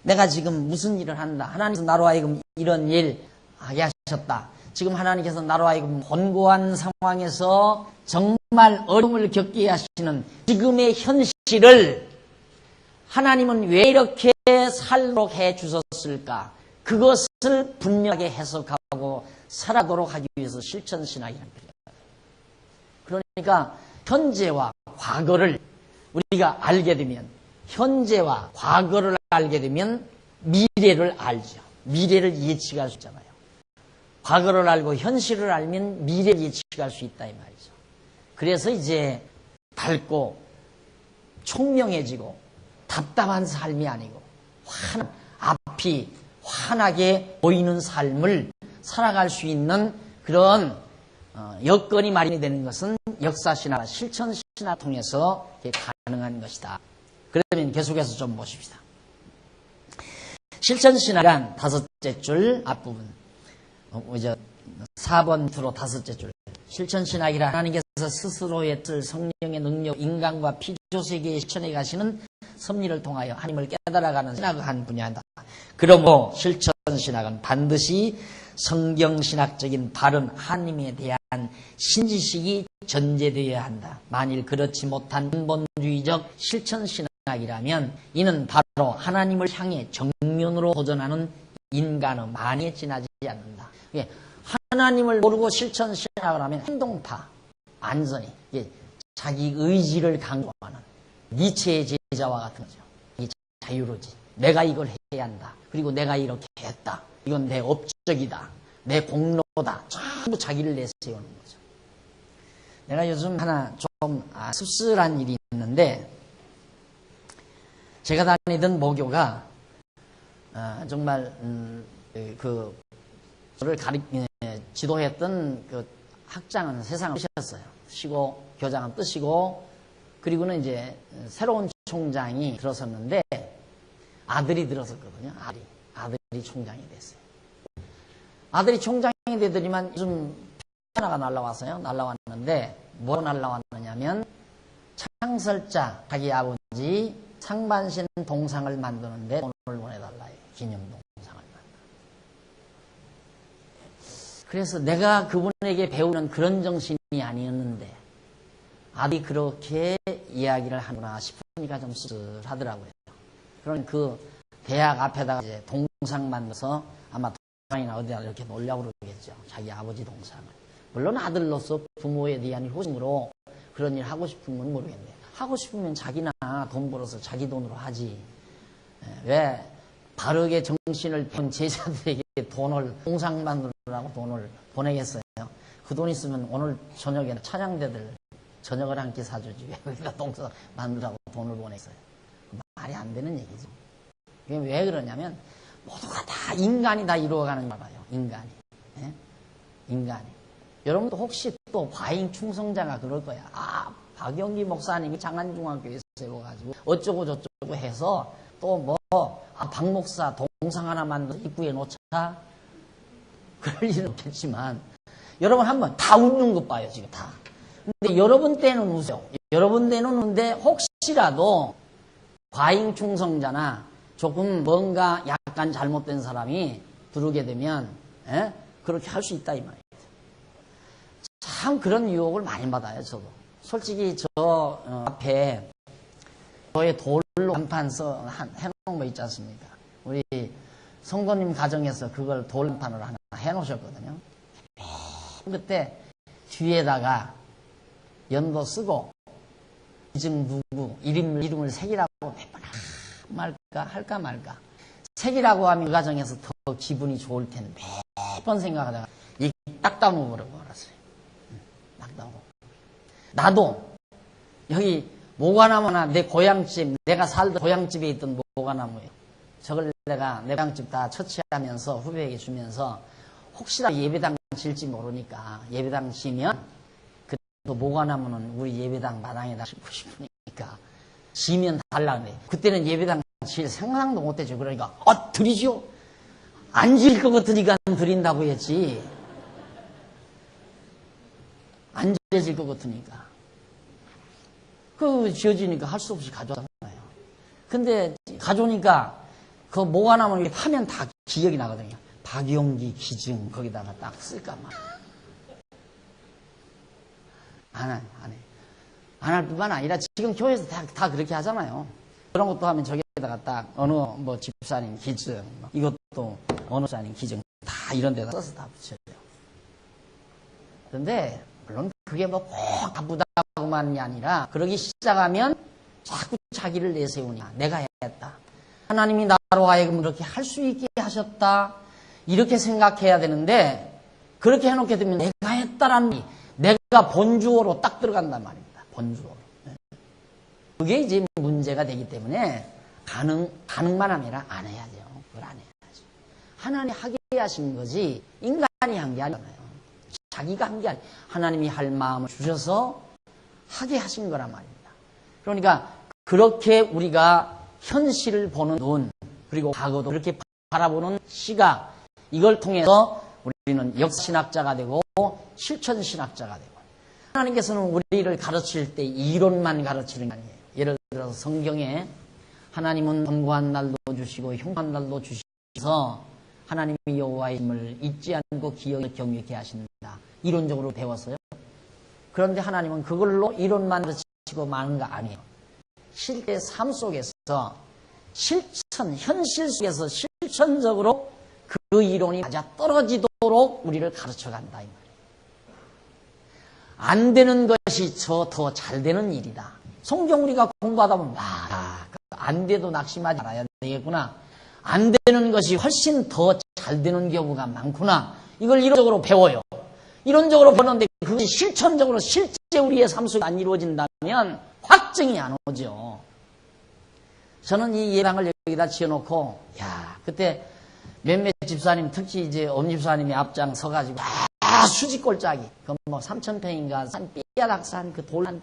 내가 지금 무슨 일을 한다. 하나님께서 나로 하여금 이런 일 하게 하셨다. 지금 하나님께서 나로 하여금 곤고한 상황에서 정말 어려움을 겪게 하시는 지금의 현실을 하나님은 왜 이렇게 살도록 해 주셨을까? 그것을 분명하게 해석하고 살아도록 하기 위해서 실천신학이라는 거예요. 그러니까 현재와 과거를 우리가 알게 되면 현재와 과거를 알게 되면 미래를 알죠. 미래를 예측할 수 있잖아요. 과거를 알고 현실을 알면 미래를 예측할 수 있다 이 말이죠. 그래서 이제 밝고 총명해지고 답답한 삶이 아니고 앞이 환하게 보이는 삶을 살아갈 수 있는 그런 여건이 마련이 되는 것은 역사신학, 실천신학 통해서 가능한 것이다. 그러면 계속해서 좀 보십시다. 실천신학은 다섯째 줄 앞부분, 이제 4번 밑으로 다섯째 줄. 실천신학이라 하나님께서 스스로의 뜻, 성령의 능력, 인간과 피조세계에 실천해 가시는 섭리를 통하여 하나님을 깨달아가는 신학의 한 분야다. 그러므로 실천신학은 반드시 성경신학적인 바른 하나님에 대한 신지식이 전제되어야 한다. 만일 그렇지 못한 인본주의적 실천신학이라면 이는 바로 하나님을 향해 정면으로 도전하는 인간의 만에 지나지 않는다. 하나님을 모르고 실천신학을 하면 행동파, 완전히 자기 의지를 강조하는 니체의 제자와 같은 거죠. 이 자유로지. 내가 이걸 해야 한다. 그리고 내가 이렇게 했다. 이건 내 업적이다. 내 공로다. 전부 자기를 내세우는 거죠. 내가 요즘 하나 좀 씁쓸한 일이 있는데 제가 다니던 모교가 정말 저를 지도했던 그 학장은 세상을 뜨셨어요. 쉬고 교장은 뜨시고 그리고는 이제 새로운 총장이 들어섰는데 아들이 들어섰거든요. 아들이 총장이 됐어요. 아들이 총장이 되더니만 요즘 하나가 날라왔어요. 날라왔는데 뭐 날라왔느냐면 창설자 자기 아버지 상반신 동상을 만드는데 돈을 보내달라요. 기념 동상을 만들어. 그래서 내가 그분에게 배우는 그런 정신이 아니었는데 아들이 그렇게 이야기를 하구나 싶으니까 좀 씁쓸하더라고요. 그런 그 대학 앞에다가 이제 동상 만들어서 아마 동상이나 어디다 이렇게 놓으려고 그러겠죠. 자기 아버지 동상을. 물론 아들로서 부모에 대한 효심으로 그런 일 하고 싶은 건 모르겠네. 하고 싶으면 자기나 돈 벌어서 자기 돈으로 하지. 왜 바르게 정신을 편 제자들에게 동상 만들라고 돈을 보내겠어요. 그 돈 있으면 오늘 저녁에 찬양대들 저녁을 한 끼 사주지. 왜 우리가 동상 만들라고 돈을 보냈어요. 말이 안 되는 얘기죠. 왜 그러냐면 모두가 다 인간이 다 이루어가는 거 봐요. 인간이. 인간이. 여러분도 혹시 또 과잉 충성자가 그럴 거야. 박영기 목사님이 장안중학교에 세워가지고 어쩌고 저쩌고 해서 또 박 목사 동상 하나 만들어 입구에 놓자 그럴 일은 없겠지만 여러분 한번 다 웃는 것 봐요 지금 다. 근데 여러분 때는 웃어요. 여러분 때는 웃는데 혹시라도 과잉충성자나 조금 뭔가 약간 잘못된 사람이 들어오게 되면 그렇게 할 수 있다 이 말이에요. 참 그런 유혹을 많이 받아요 저도. 솔직히 저 앞에 저의 돌로 간판 해놓은 거 있지 않습니까? 우리 성도님 가정에서 그걸 돌판을 하나 해놓으셨거든요. 그때 뒤에다가 연도 쓰고 기증 누구 이름을 새기라고 몇 번 할까 말까 새기라고 하면 그 가정에서 더 기분이 좋을 텐데 몇 번 생각하다가 이 딱 다운버리고 알았어요. 딱 다운. 나도 여기 모과나무나 내 고향집 내가 살던 고향집에 있던 모과나무예요. 저걸 내가 내 고향집 다 처치하면서 후배에게 주면서 혹시라도 예배당 질지 모르니까 예배당 지면 또 모과나무는 우리 예배당 마당에다 심고 싶으니까 지면 달라 그래요. 그때는 예배당 질 생각도 못했죠. 그러니까 드리죠. 안 질 것 같으니까 드린다고 했지. 안 지어질 것 같으니까. 지어지니까 할 수 없이 가져왔잖아요. 근데 가져오니까 그 모과나무를 하면 다 기억이 나거든요. 박용기 기증 거기다가 딱 쓸까 말. 안 해. 안 할 뿐만 아니라 지금 교회에서 다 그렇게 하잖아요. 그런 것도 하면 저기다가 딱 어느 집사님 기증 이것도 어느 집사님 기증 다 이런 데다 써서 다 붙여요. 그런데 물론 그게 꼭 바쁘다고만이 아니라 그러기 시작하면 자꾸 자기를 내세우냐. 내가 했다. 하나님이 나로 하여금 이렇게 할 수 있게 하셨다. 이렇게 생각해야 되는데 그렇게 해놓게 되면 내가 했다라는 내가 본주어로 딱 들어간단 말입니다. 본주어로. 그게 이제 문제가 되기 때문에 가능만 하면 안 해야죠. 그걸 안 해야죠. 하나님이 하게 하신 거지 인간이 한 게 아니잖아요. 자기가 한 게 아니에요. 하나님이 할 마음을 주셔서 하게 하신 거란 말입니다. 그러니까 그렇게 우리가 현실을 보는 눈 그리고 과거도 그렇게 바라보는 시각 이걸 통해서 우리는 역사신학자가 되고 실천신학자가 되고 하나님께서는 우리를 가르칠 때 이론만 가르치는 게 아니에요. 예를 들어서 성경에 하나님은 권고한 날도 주시고 흉한 날도 주셔서 하나님이 여호와의 힘을 잊지 않고 기억을 경유케 하신다. 이론적으로 배웠어요. 그런데 하나님은 그걸로 이론만 가르치고 마는 거 아니에요. 실제 삶 속에서 현실 속에서 실천적으로 그 이론이 맞아 떨어지도록 우리를 가르쳐 간다. 이 말이에요. 안 되는 것이 더 잘 되는 일이다. 성경 우리가 공부하다 보면 안 돼도 낙심하지 말아야 되겠구나. 안 되는 것이 훨씬 더 잘 되는 경우가 많구나. 이걸 이론적으로 배워요. 이론적으로 배웠는데 그것이 실천적으로 실제 우리의 삶 속에 안 이루어진다면 확증이 안 오죠. 저는 이 예방을 여기다 지어놓고 그때 몇몇 집사님 특히 이제 엄집사님이 앞장 서가지고 수지골짜기 그 3,000평인가 산 삐아닥산 그 돌산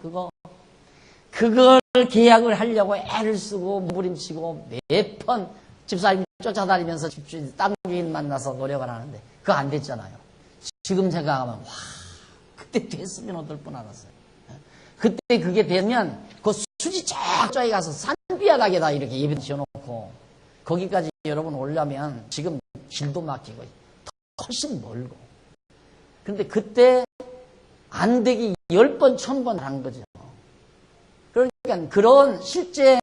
그걸 계약을 하려고 애를 쓰고 몸부림치고 몇 번 집사님 쫓아다니면서 땅 주인 만나서 노력을 하는데 그거 안 됐잖아요. 지금 생각하면 그때 됐으면 어떨 뻔 알았어요. 그때 그게 되면 그 수지 쫙쫙이 가서 산 삐아닥에다 이렇게 예배 지어놓고 거기까지 여러분 오려면 지금 길도 막히고 훨씬 멀고 그런데 그때 안 되기 10번, 1000번 한 거죠. 그러니까 그런 실제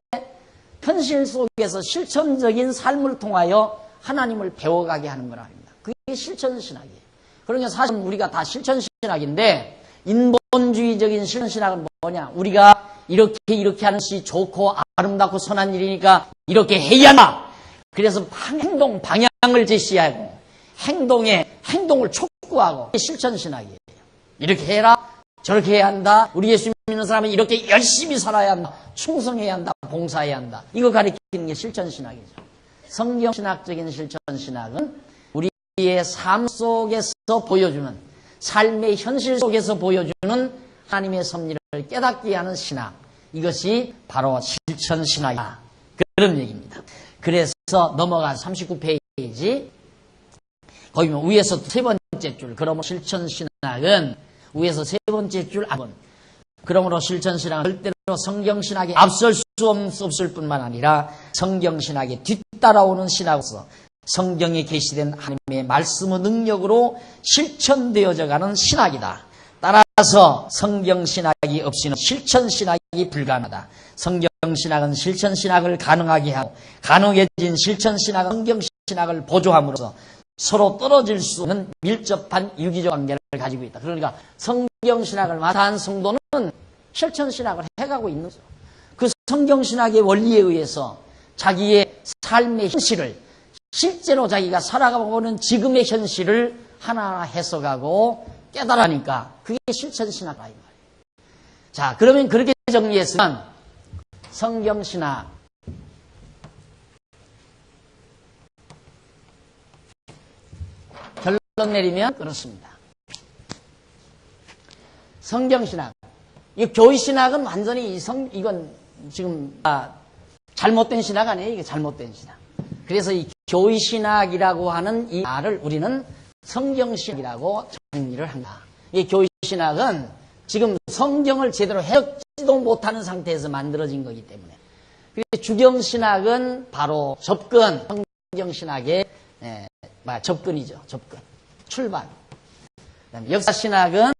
현실 속에서 실천적인 삶을 통하여 하나님을 배워가게 하는 거랍니다. 그게 실천신학이에요. 그러니까 사실 우리가 다 실천신학인데 인본주의적인 실천신학은 뭐냐? 우리가 이렇게 하는 것이 좋고 아름답고 선한 일이니까 이렇게 해야 한다. 그래서 행동 방향을 제시하고 행동을 촉구하고 실천신학이에요. 이렇게 해라. 저렇게 해야 한다. 우리 예수 믿는 사람은 이렇게 열심히 살아야 한다. 충성해야 한다. 봉사해야 한다. 이거 가리키는 게 실천신학이죠. 성경신학적인 실천신학은 우리의 삶 속에서 보여주는 삶의 현실 속에서 보여주는 하나님의 섭리를 깨닫게 하는 신학. 이것이 바로 실천신학이다. 그런 얘기입니다. 그래서 넘어가 39페이지 거기 뭐 위에서 세 번째 줄, 그러므로 실천신학은 위에서 세 번째 줄 앞은, 그러므로 실천신학은 절대로 성경신학에 앞설 수 없을 뿐만 아니라 성경신학에 뒤따라오는 신학으로서 성경에 계시된 하나님의 말씀의 능력으로 실천되어져 가는 신학이다. 따라서 성경신학이 없이는 실천신학이 불가능하다. 성경신학은 실천신학을 가능하게 하고, 가능해진 실천신학은 성경신학을 보조함으로써 서로 떨어질 수 없는 밀접한 유기적 관계를 가지고 있다. 그러니까 성경신학을 마다한 성도는 실천신학을 해가고 있는 거죠. 그 성경신학의 원리에 의해서 자기의 삶의 현실을, 실제로 자기가 살아가고 있는 지금의 현실을 하나하나 해석하고 깨달으니까 그게 실천신학이다, 이 말이에요. 자, 그러면 그렇게 정리했으면 성경신학, 결론 내리면 그렇습니다. 성경신학, 이 교회신학은 완전히 이건 지금 잘못된 신학 아니에요. 이게 잘못된 신학. 그래서 이 교회신학이라고 하는 이 말을 우리는 성경신학이라고 정리를 한다. 이 교회신학은 지금 성경을 제대로 해석지도 못하는 상태에서 만들어진 거기 때문에. 주경신학은 바로 접근, 성경신학의 접근이죠. 접근, 출발. 그다음에 역사신학은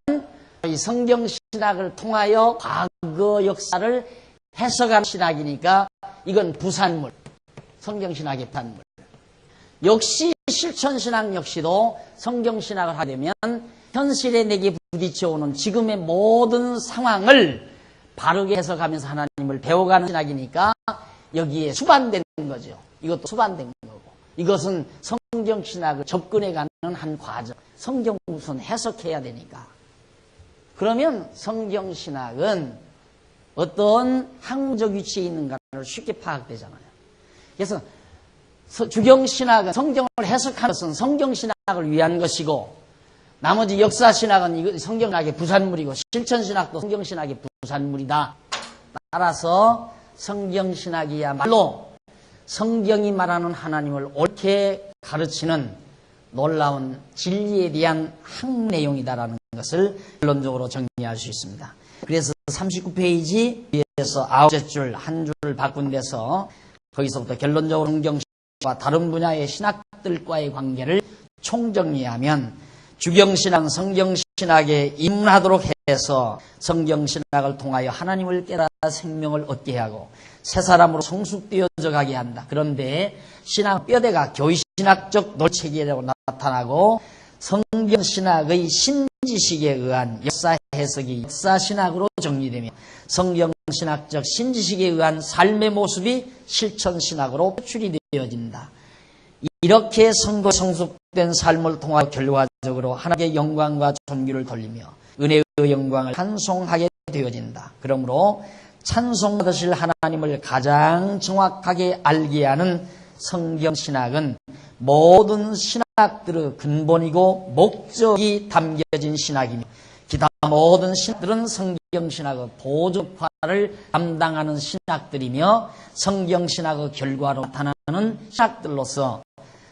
이 성경신학을 통하여 과거 역사를 해석하는 신학이니까 이건 부산물, 성경신학의 부산물. 역시 실천신학 역시도 성경신학을 하게 되면 현실에 내게 부딪혀오는 지금의 모든 상황을 바르게 해석하면서 하나님을 배워가는 신학이니까 여기에 수반되는 거죠. 이것도 수반된 거고. 이것은 성경신학을 접근해가는 한 과정. 성경 우선 해석해야 되니까. 그러면 성경신학은 어떤 학문적 위치에 있는가를 쉽게 파악되잖아요. 그래서 주경신학은 성경을 해석하는 것은 성경신학을 위한 것이고, 나머지 역사신학은 성경신학의 부산물이고, 실천신학도 성경신학의 부산물이다. 따라서 성경신학이야말로 성경이 말하는 하나님을 옳게 가르치는 놀라운 진리에 대한 학문 내용이다라는 것을 결론적으로 정리할 수 있습니다. 그래서 39페이지 위에서 9째 줄 한 줄 바꾼 데서 거기서부터 결론적으로 성경신학과 다른 분야의 신학들과의 관계를 총정리하면 주경신학은 성경신학에 입문하도록 해서 성경신학을 통하여 하나님을 깨달아 생명을 얻게 하고 새 사람으로 성숙되어져 가게 한다. 그런데 신학 뼈대가 교회신학적 논체계라고 나타나고 성경신학의 신지식에 의한 역사 해석이 역사신학으로 정리되며 성경신학적 신지식에 의한 삶의 모습이 실천신학으로 표출이 되어진다. 이렇게 성도 성숙된 삶을 통하여 결과적으로 하나님의 영광과 존귀를 돌리며 은혜의 영광을 찬송하게 되어진다. 그러므로 찬송받으실 하나님을 가장 정확하게 알게 하는 성경신학은 모든 신학들의 근본이고 목적이 담겨진 신학이며 기타 모든 신학들은 성경신학의 보조과를 담당하는 신학들이며 성경신학의 결과로 나타나는 신학들로서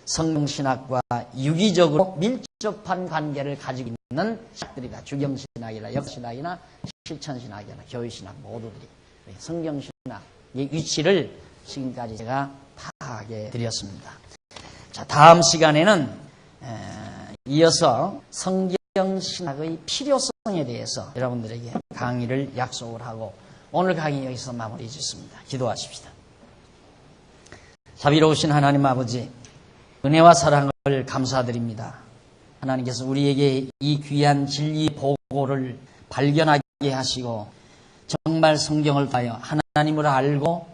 성경신학과 유기적으로 밀접한 관계를 가지고 있는 신학들이다. 주경신학이나 역신학이나 실천신학이나 교회신학 모두들이 성경신학의 위치를 지금까지 제가 파악해 드렸습니다. 자, 다음 시간에는 이어서 성경신학의 필요성에 대해서 여러분들에게 강의를 약속을 하고 오늘 강의 여기서 마무리 짓습니다. 기도하십시다. 자비로우신 하나님 아버지, 은혜와 사랑을 감사드립니다. 하나님께서 우리에게 이 귀한 진리 보고를 발견하게 하시고 정말 성경을 통하여 하나님을 알고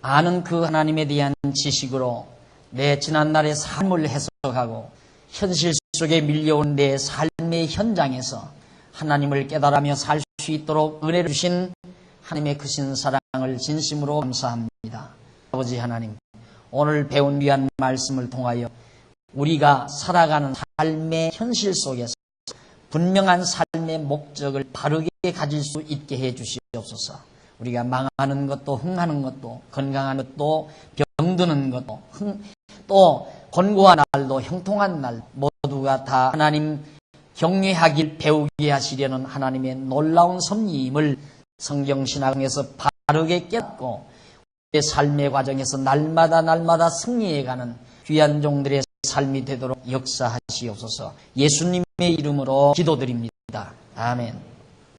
아는 그 하나님에 대한 지식으로 내 지난날의 삶을 해석하고 현실 속에 밀려온 내 삶의 현장에서 하나님을 깨달으며 살 수 있도록 은혜를 주신 하나님의 크신 사랑을 진심으로 감사합니다. 아버지 하나님, 오늘 배운 귀한 말씀을 통하여 우리가 살아가는 삶의 현실 속에서 분명한 삶의 목적을 바르게 가질 수 있게 해 주시옵소서. 우리가 망하는 것도 흥하는 것도 건강한 것도 병드는 것도 또 곤고한 날도 형통한 날 모두가 다 하나님 경외하길 배우게 하시려는 하나님의 놀라운 섭리임을 성경신앙에서 바르게 깨닫고 우리의 삶의 과정에서 날마다 승리해가는 귀한 종들의 삶이 되도록 역사하시옵소서. 예수님의 이름으로 기도드립니다. 아멘.